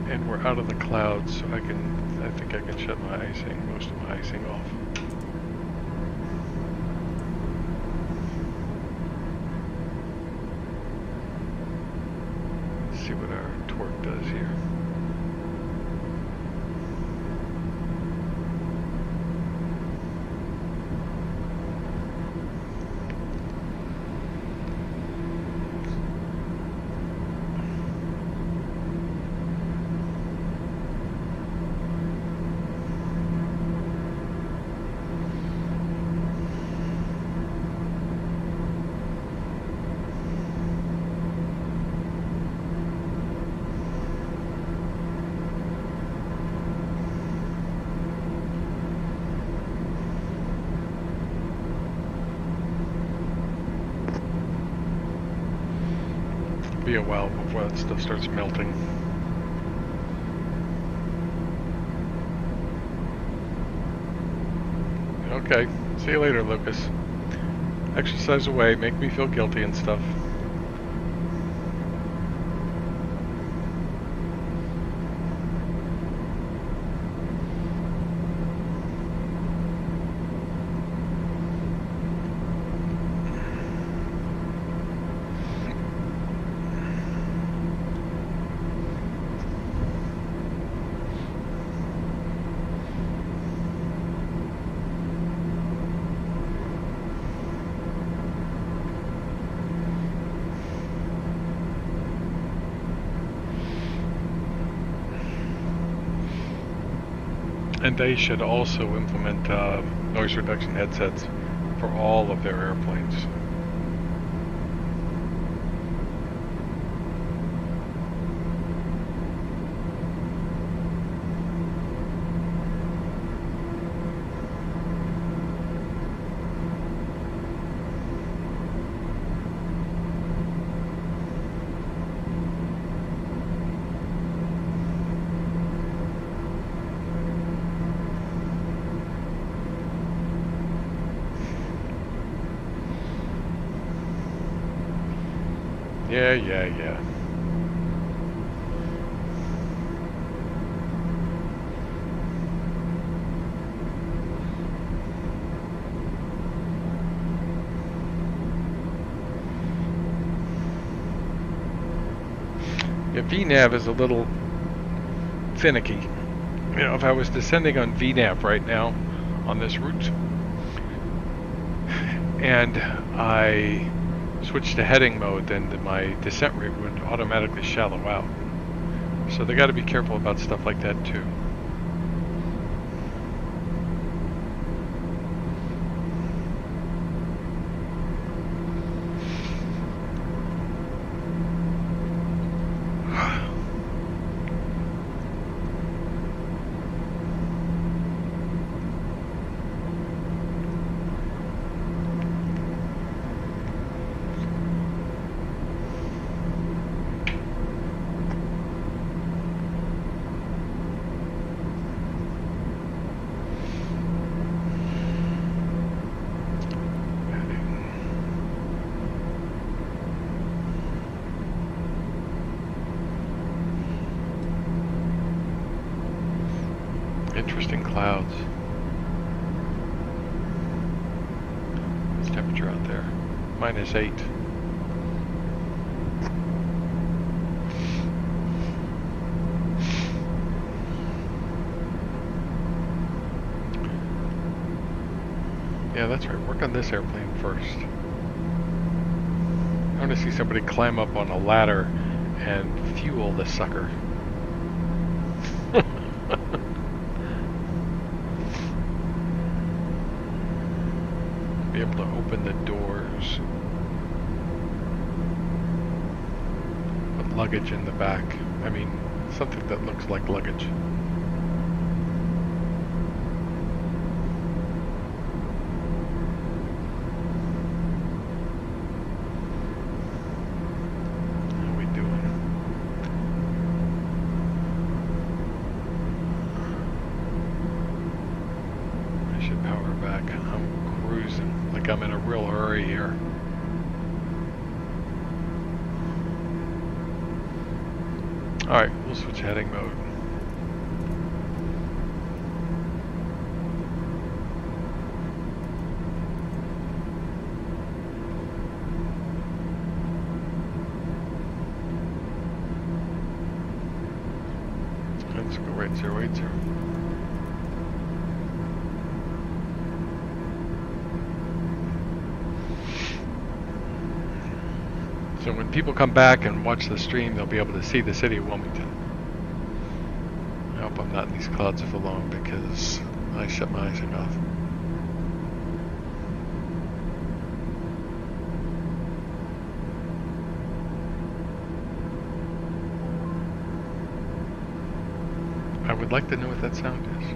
And we're out of the clouds, so I think I can shut my icing, most of my icing off. a while before that stuff starts melting. Okay, see you later, Lucas. Exercise away, make me feel guilty and stuff. And they should also implement noise reduction headsets for all of their airplanes. Yeah. Yeah, VNAV is a little finicky. You know, if I was descending on VNAV right now on this route, and I switch to heading mode, then my descent rate would automatically shallow out. So they got to be careful about stuff like that too. Interesting clouds. What's the temperature out there? -8. Yeah, that's right. Work on this airplane first. I want to see somebody climb up on a ladder and fuel the sucker. Be able to open the doors. Put luggage in the back. I mean, something that looks like luggage. How we doing? I should power back. I'm cruising. Like I'm in a real hurry here. Alright, we'll switch heading mode. Let's go right 080. So when people come back and watch the stream, they'll be able to see the city of Wilmington. I hope I'm not in these clouds for long because I shut my eyes off. I would like to know what that sound is.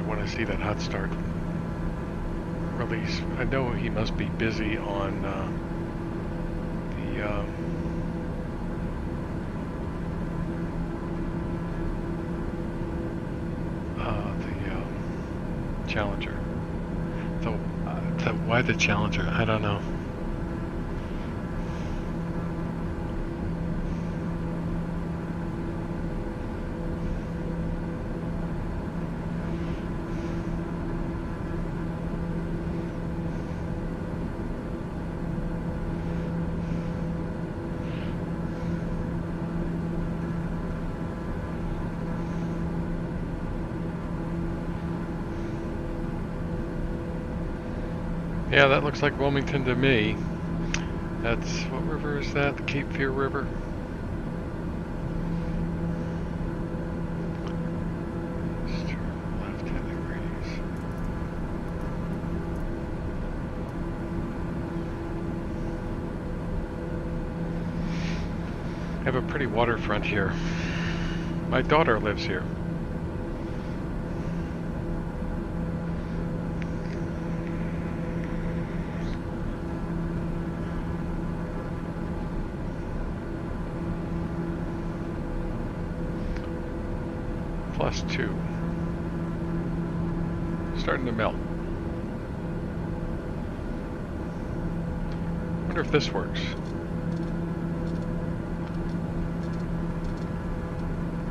want to see that hot start release. I know he must be busy on the Challenger. So why the Challenger? I don't know. Yeah, that looks like Wilmington to me. That's, what river is that? The Cape Fear River? Let's turn left 10 degrees. I have a pretty waterfront here. My daughter lives here. +2. Starting to melt. Wonder if this works.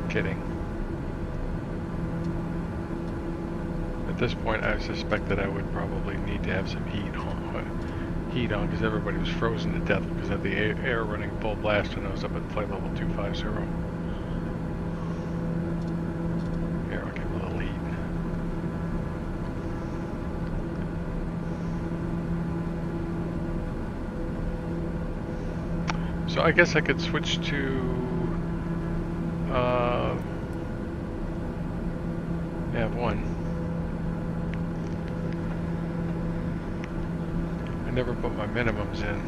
Kidding. At this point, I suspect that I would probably need to have some heat on because everybody was frozen to death because of the air running full blast when I was up at flight level 250. Here, I'll give a little heat. So I guess I could switch to Nav1. I never put my minimums in.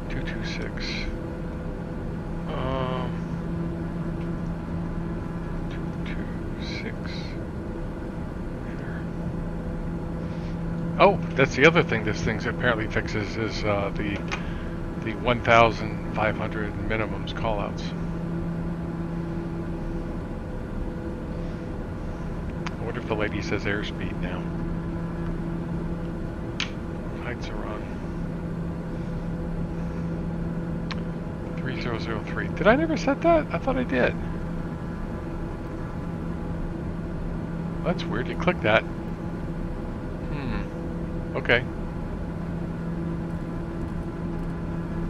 226. 226. Oh, that's the other thing this thing apparently fixes is the 1,500 minimums callouts. I wonder if the lady says airspeed now. Heights are on. 3003. Did I never set that? I thought I did. That's weird. You click that. Okay.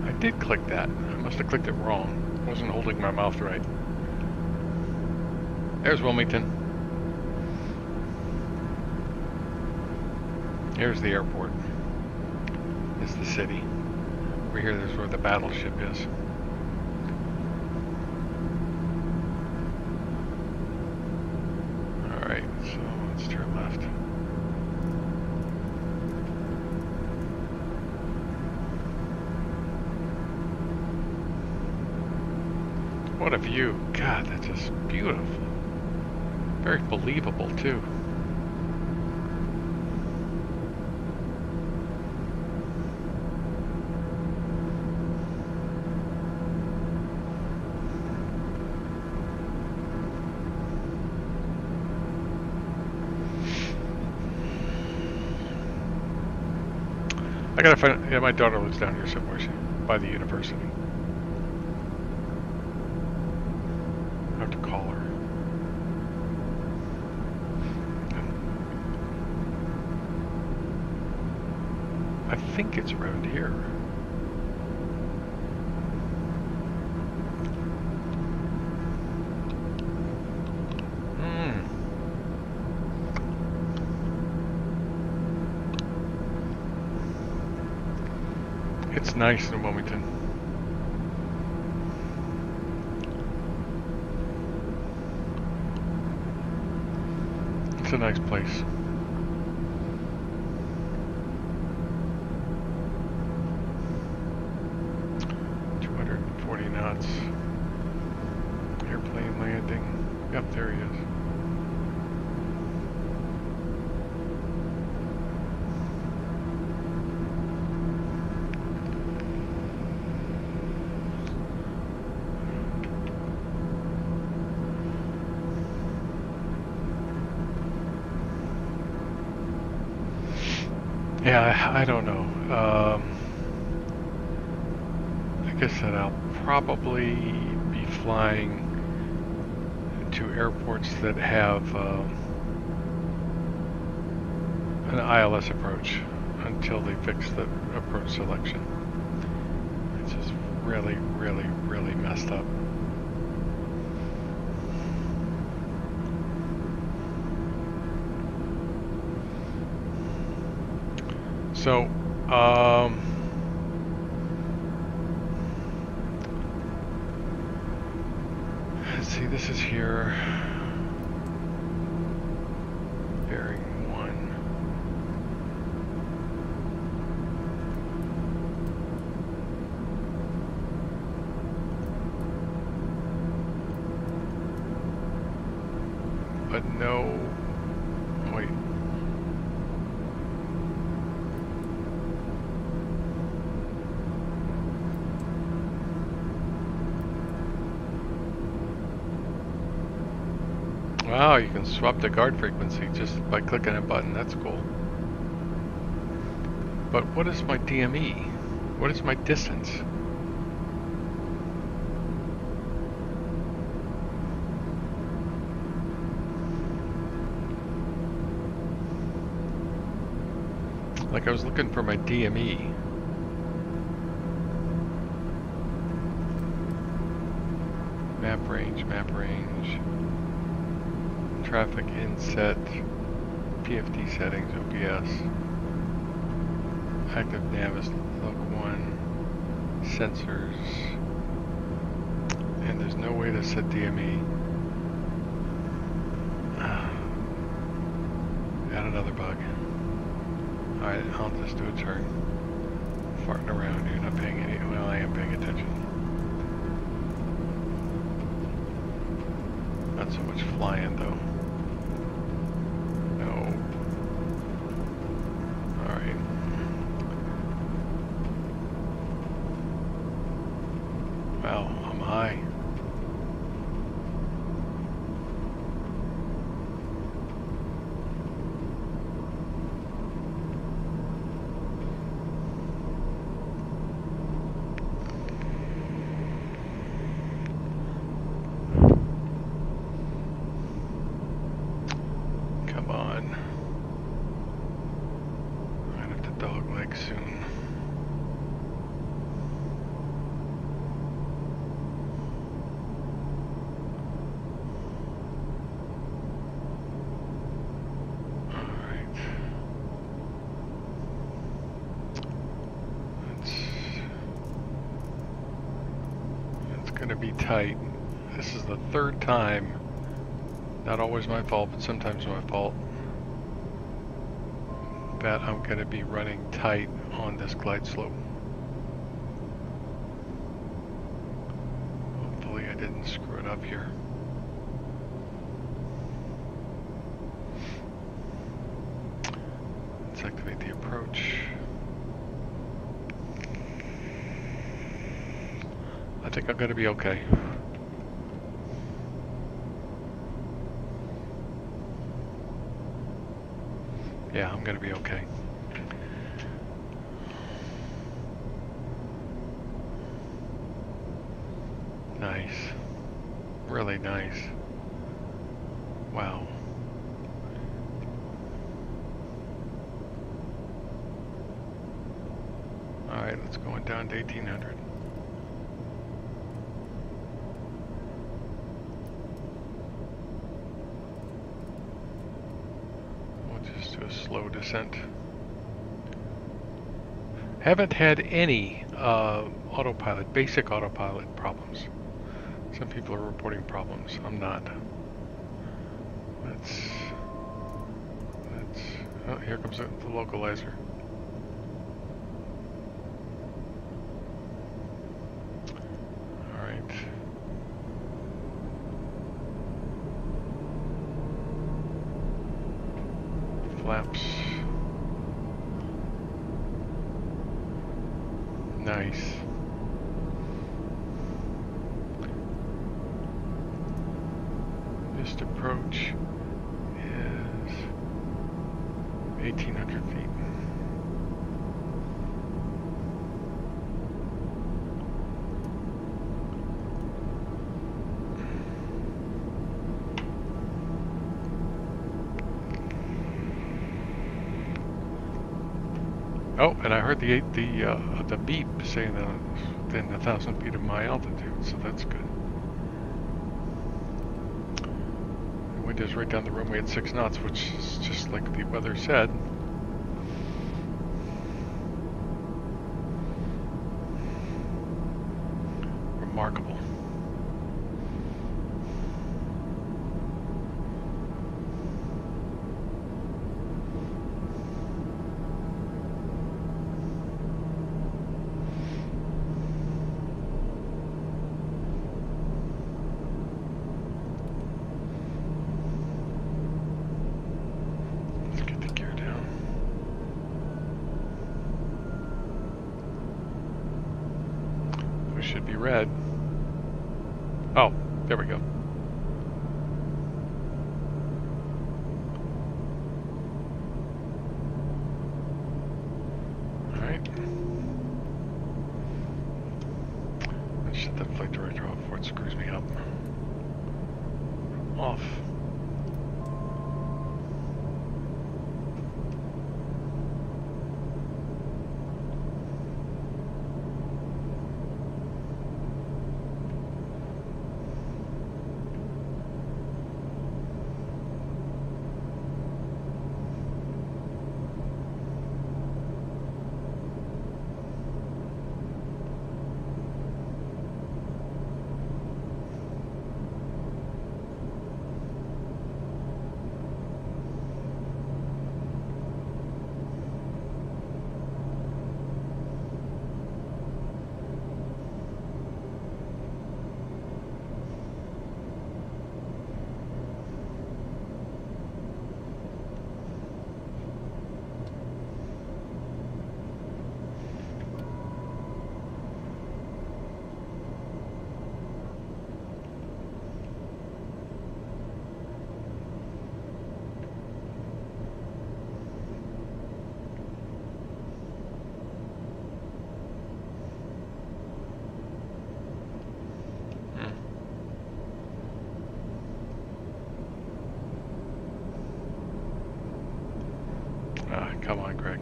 I did click that. I must have clicked it wrong. I wasn't holding my mouth right. There's Wilmington. Here's the airport. This is the city. Over here, there's where the battleship is. Alright, so let's turn left. What a view. God, that's just beautiful. Very believable, too. I gotta find, yeah, my daughter lives down here somewhere, by the university. I have to call her. I think it's around here. It's nice in Wilmington. It's a nice place. Knots. Airplane landing. Yep. Yeah, I don't know. Like I said, I'll probably be flying to airports that have an ILS approach until they fix the approach selection. It's just really, really, really messed up. So, let's see, this is here. Bearing 1. But no, wait. Wow, you can swap the guard frequency just by clicking a button. That's cool. But what is my DME? What is my distance? Like I was looking for my DME. Map range, map range. Traffic inset, PFD settings, OBS. Active nav is log 1. Sensors. And there's no way to set DME. Add another bug. Alright, I'll just do a turn. Farting around here, not paying any. Well, I am paying attention. Not so much flying though. No. Alright. Wow, I'm high. Gonna be tight. This is the third time, not always my fault, but sometimes my fault, that I'm gonna be running tight on this glide slope. Hopefully I didn't screw it up here. Let's activate the approach. I think I'm gonna be okay. Yeah, I'm gonna be okay. Nice. Really nice. Wow. Alright, let's go down to 1800. Slow descent. Haven't had any autopilot, basic autopilot problems. Some people are reporting problems. I'm not. Let's oh, here comes the localizer. All right. Flaps. Nice. This approach is 1800 feet. Oh, and I heard the beep saying that it's within 1,000 feet of my altitude, so that's good. The wind is right down the runway at 6 knots, which is just like the weather said. Remarkable. Should be red. Oh, there we go. Alright. Let's shut that flight director off before it screws me up. Off. Come on, Greg.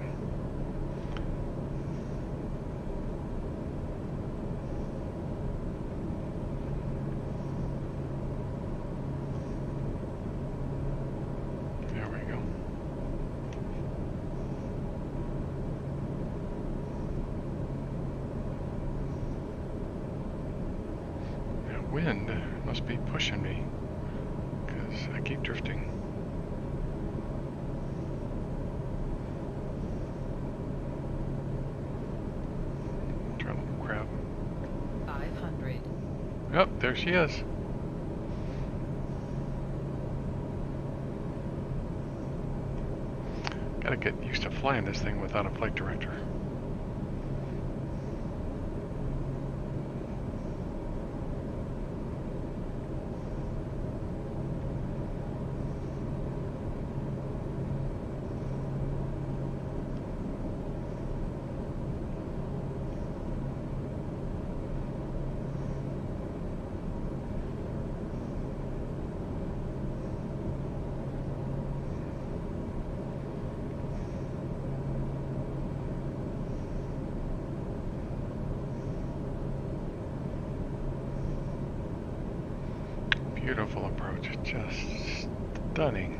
There we go. That wind must be pushing me, because I keep drifting. Oh, there she is. Gotta get used to flying this thing without a flight director. Beautiful approach, just stunning.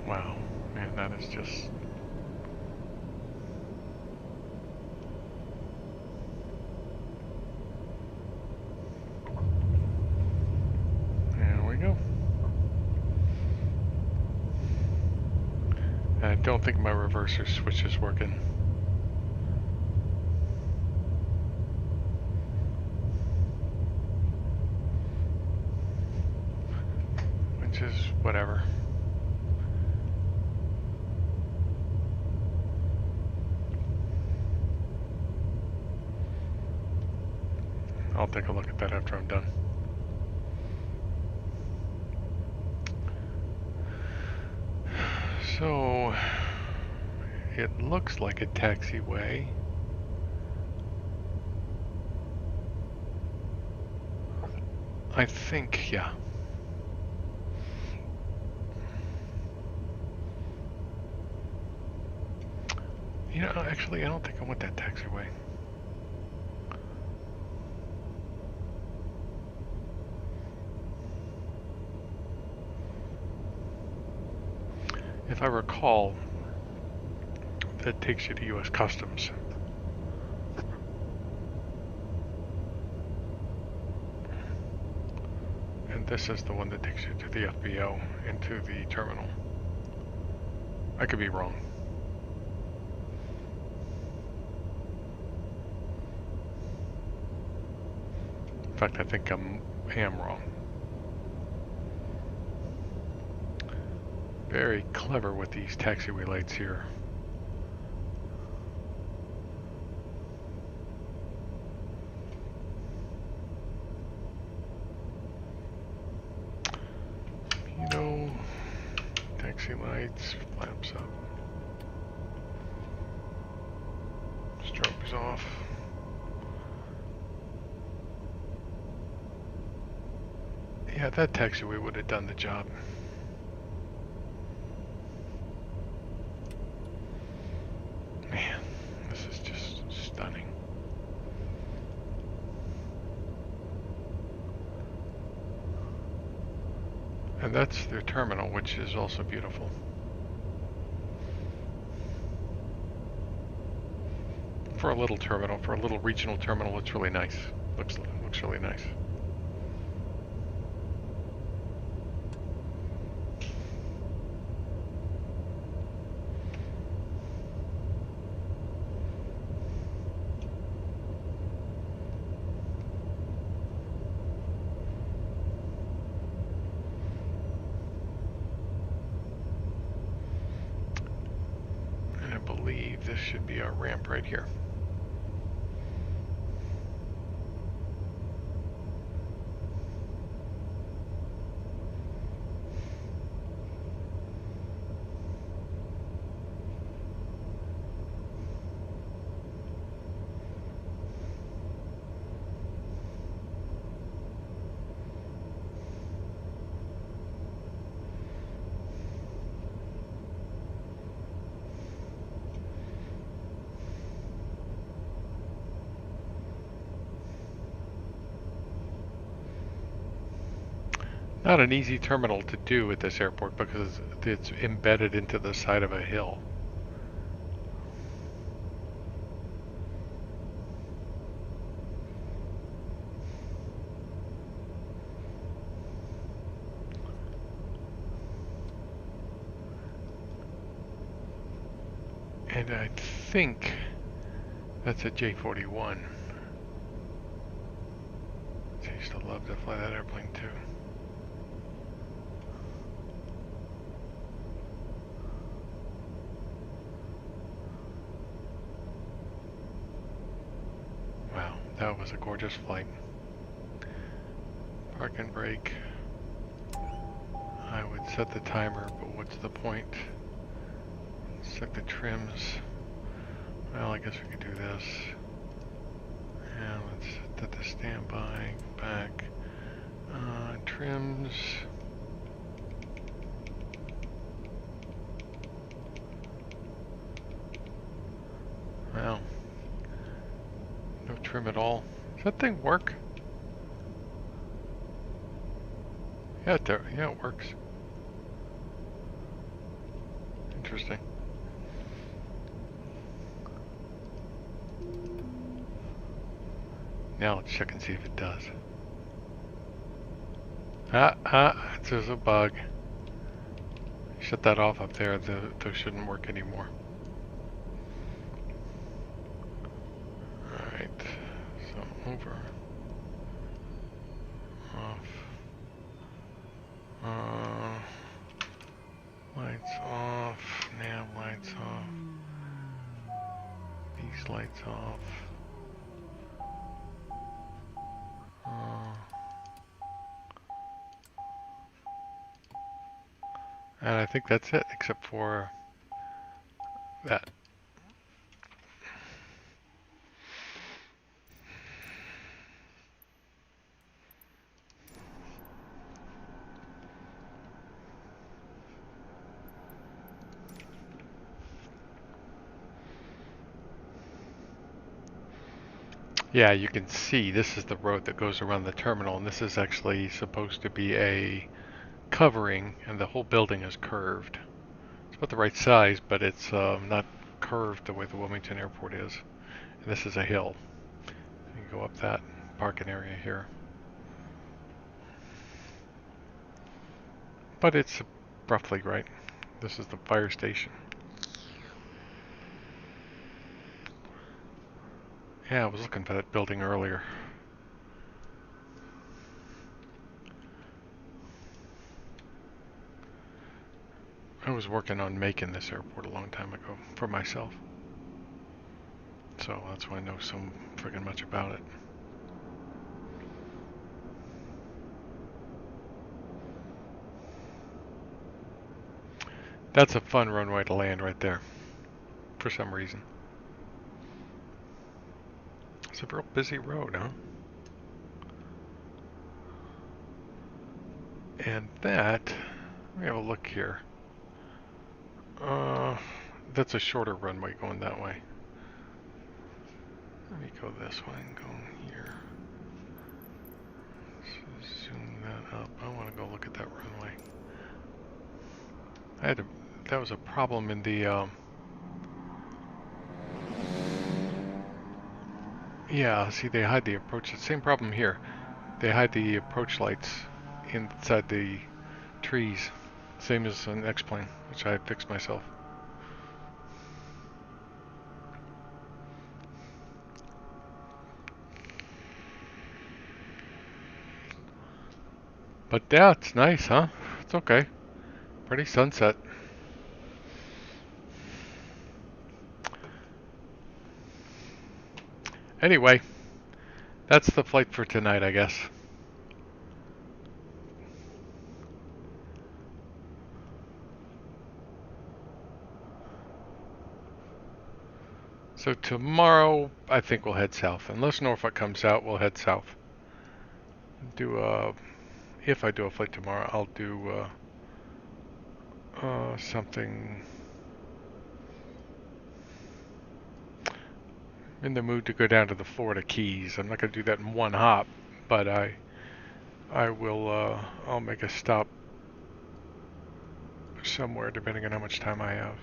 Wow, man, that is just... I don't think my reverser switch is working. Which is whatever. I'll take a look at that after I'm done. So it looks like a taxiway. I think, yeah. You know, actually, I don't think I want that taxiway. If I recall, that takes you to U.S. Customs. And this is the one that takes you to the FBO and to the terminal. I could be wrong. In fact, I think I am wrong. Very clever with these taxiway lights here. You know, taxi lights, flaps up. Strobes off. Yeah, that taxiway would have done the job. Man, this is just stunning. And that's their terminal, which is also beautiful. For a little terminal, for a little regional terminal, it's really nice. Looks really nice. And I believe this should be our ramp right here. Not an easy terminal to do at this airport because it's embedded into the side of a hill. And I think that's a J41. I used to love to fly that airplane too. Wow, that was a gorgeous flight. Park and brake. I would set the timer, but what's the point? Set the trims. Well, I guess we could do this. And let's set the standby back. Trims. Well, no trim at all. Does that thing work? Yeah, it works. Interesting. Now let's check and see if it does. There's a bug. Shut that off up there. Those shouldn't work anymore. Alright, so over. Off. Lights off. Nav lights off. These lights off. And I think that's it, except for that. Yeah, you can see this is the road that goes around the terminal, and this is actually supposed to be a covering, and the whole building is curved. It's about the right size, but it's not curved the way the Wilmington Airport is. And this is a hill. You can go up that parking area here. But it's roughly right. This is the fire station. Yeah, I was looking for that building earlier. I was working on making this airport a long time ago for myself. So that's why I know so friggin' much about it. That's a fun runway to land right there, for some reason. It's a real busy road, huh? And that, let me have a look here. That's a shorter runway going that way. Let me go this way and go here. So zoom that up. I want to go look at that runway. That was a problem in the, yeah, see they hide the approach. Same problem here. They hide the approach lights inside the trees. Same as an X-plane, which I fixed myself. But yeah, it's nice, huh? It's okay. Pretty sunset. Anyway, that's the flight for tonight, I guess. So tomorrow, I think we'll head south. Unless Norfolk comes out, we'll head south. If I do a flight tomorrow, I'll do something in the mood to go down to the Florida Keys. I'm not going to do that in one hop, but I will. I'll make a stop somewhere depending on how much time I have.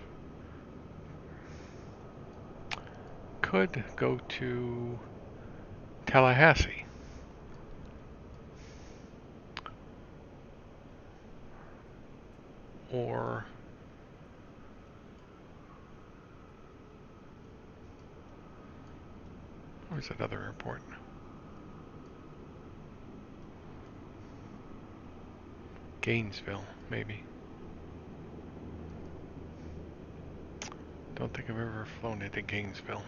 Could go to Tallahassee. Or where's that other airport? Gainesville, maybe. Don't think I've ever flown into Gainesville.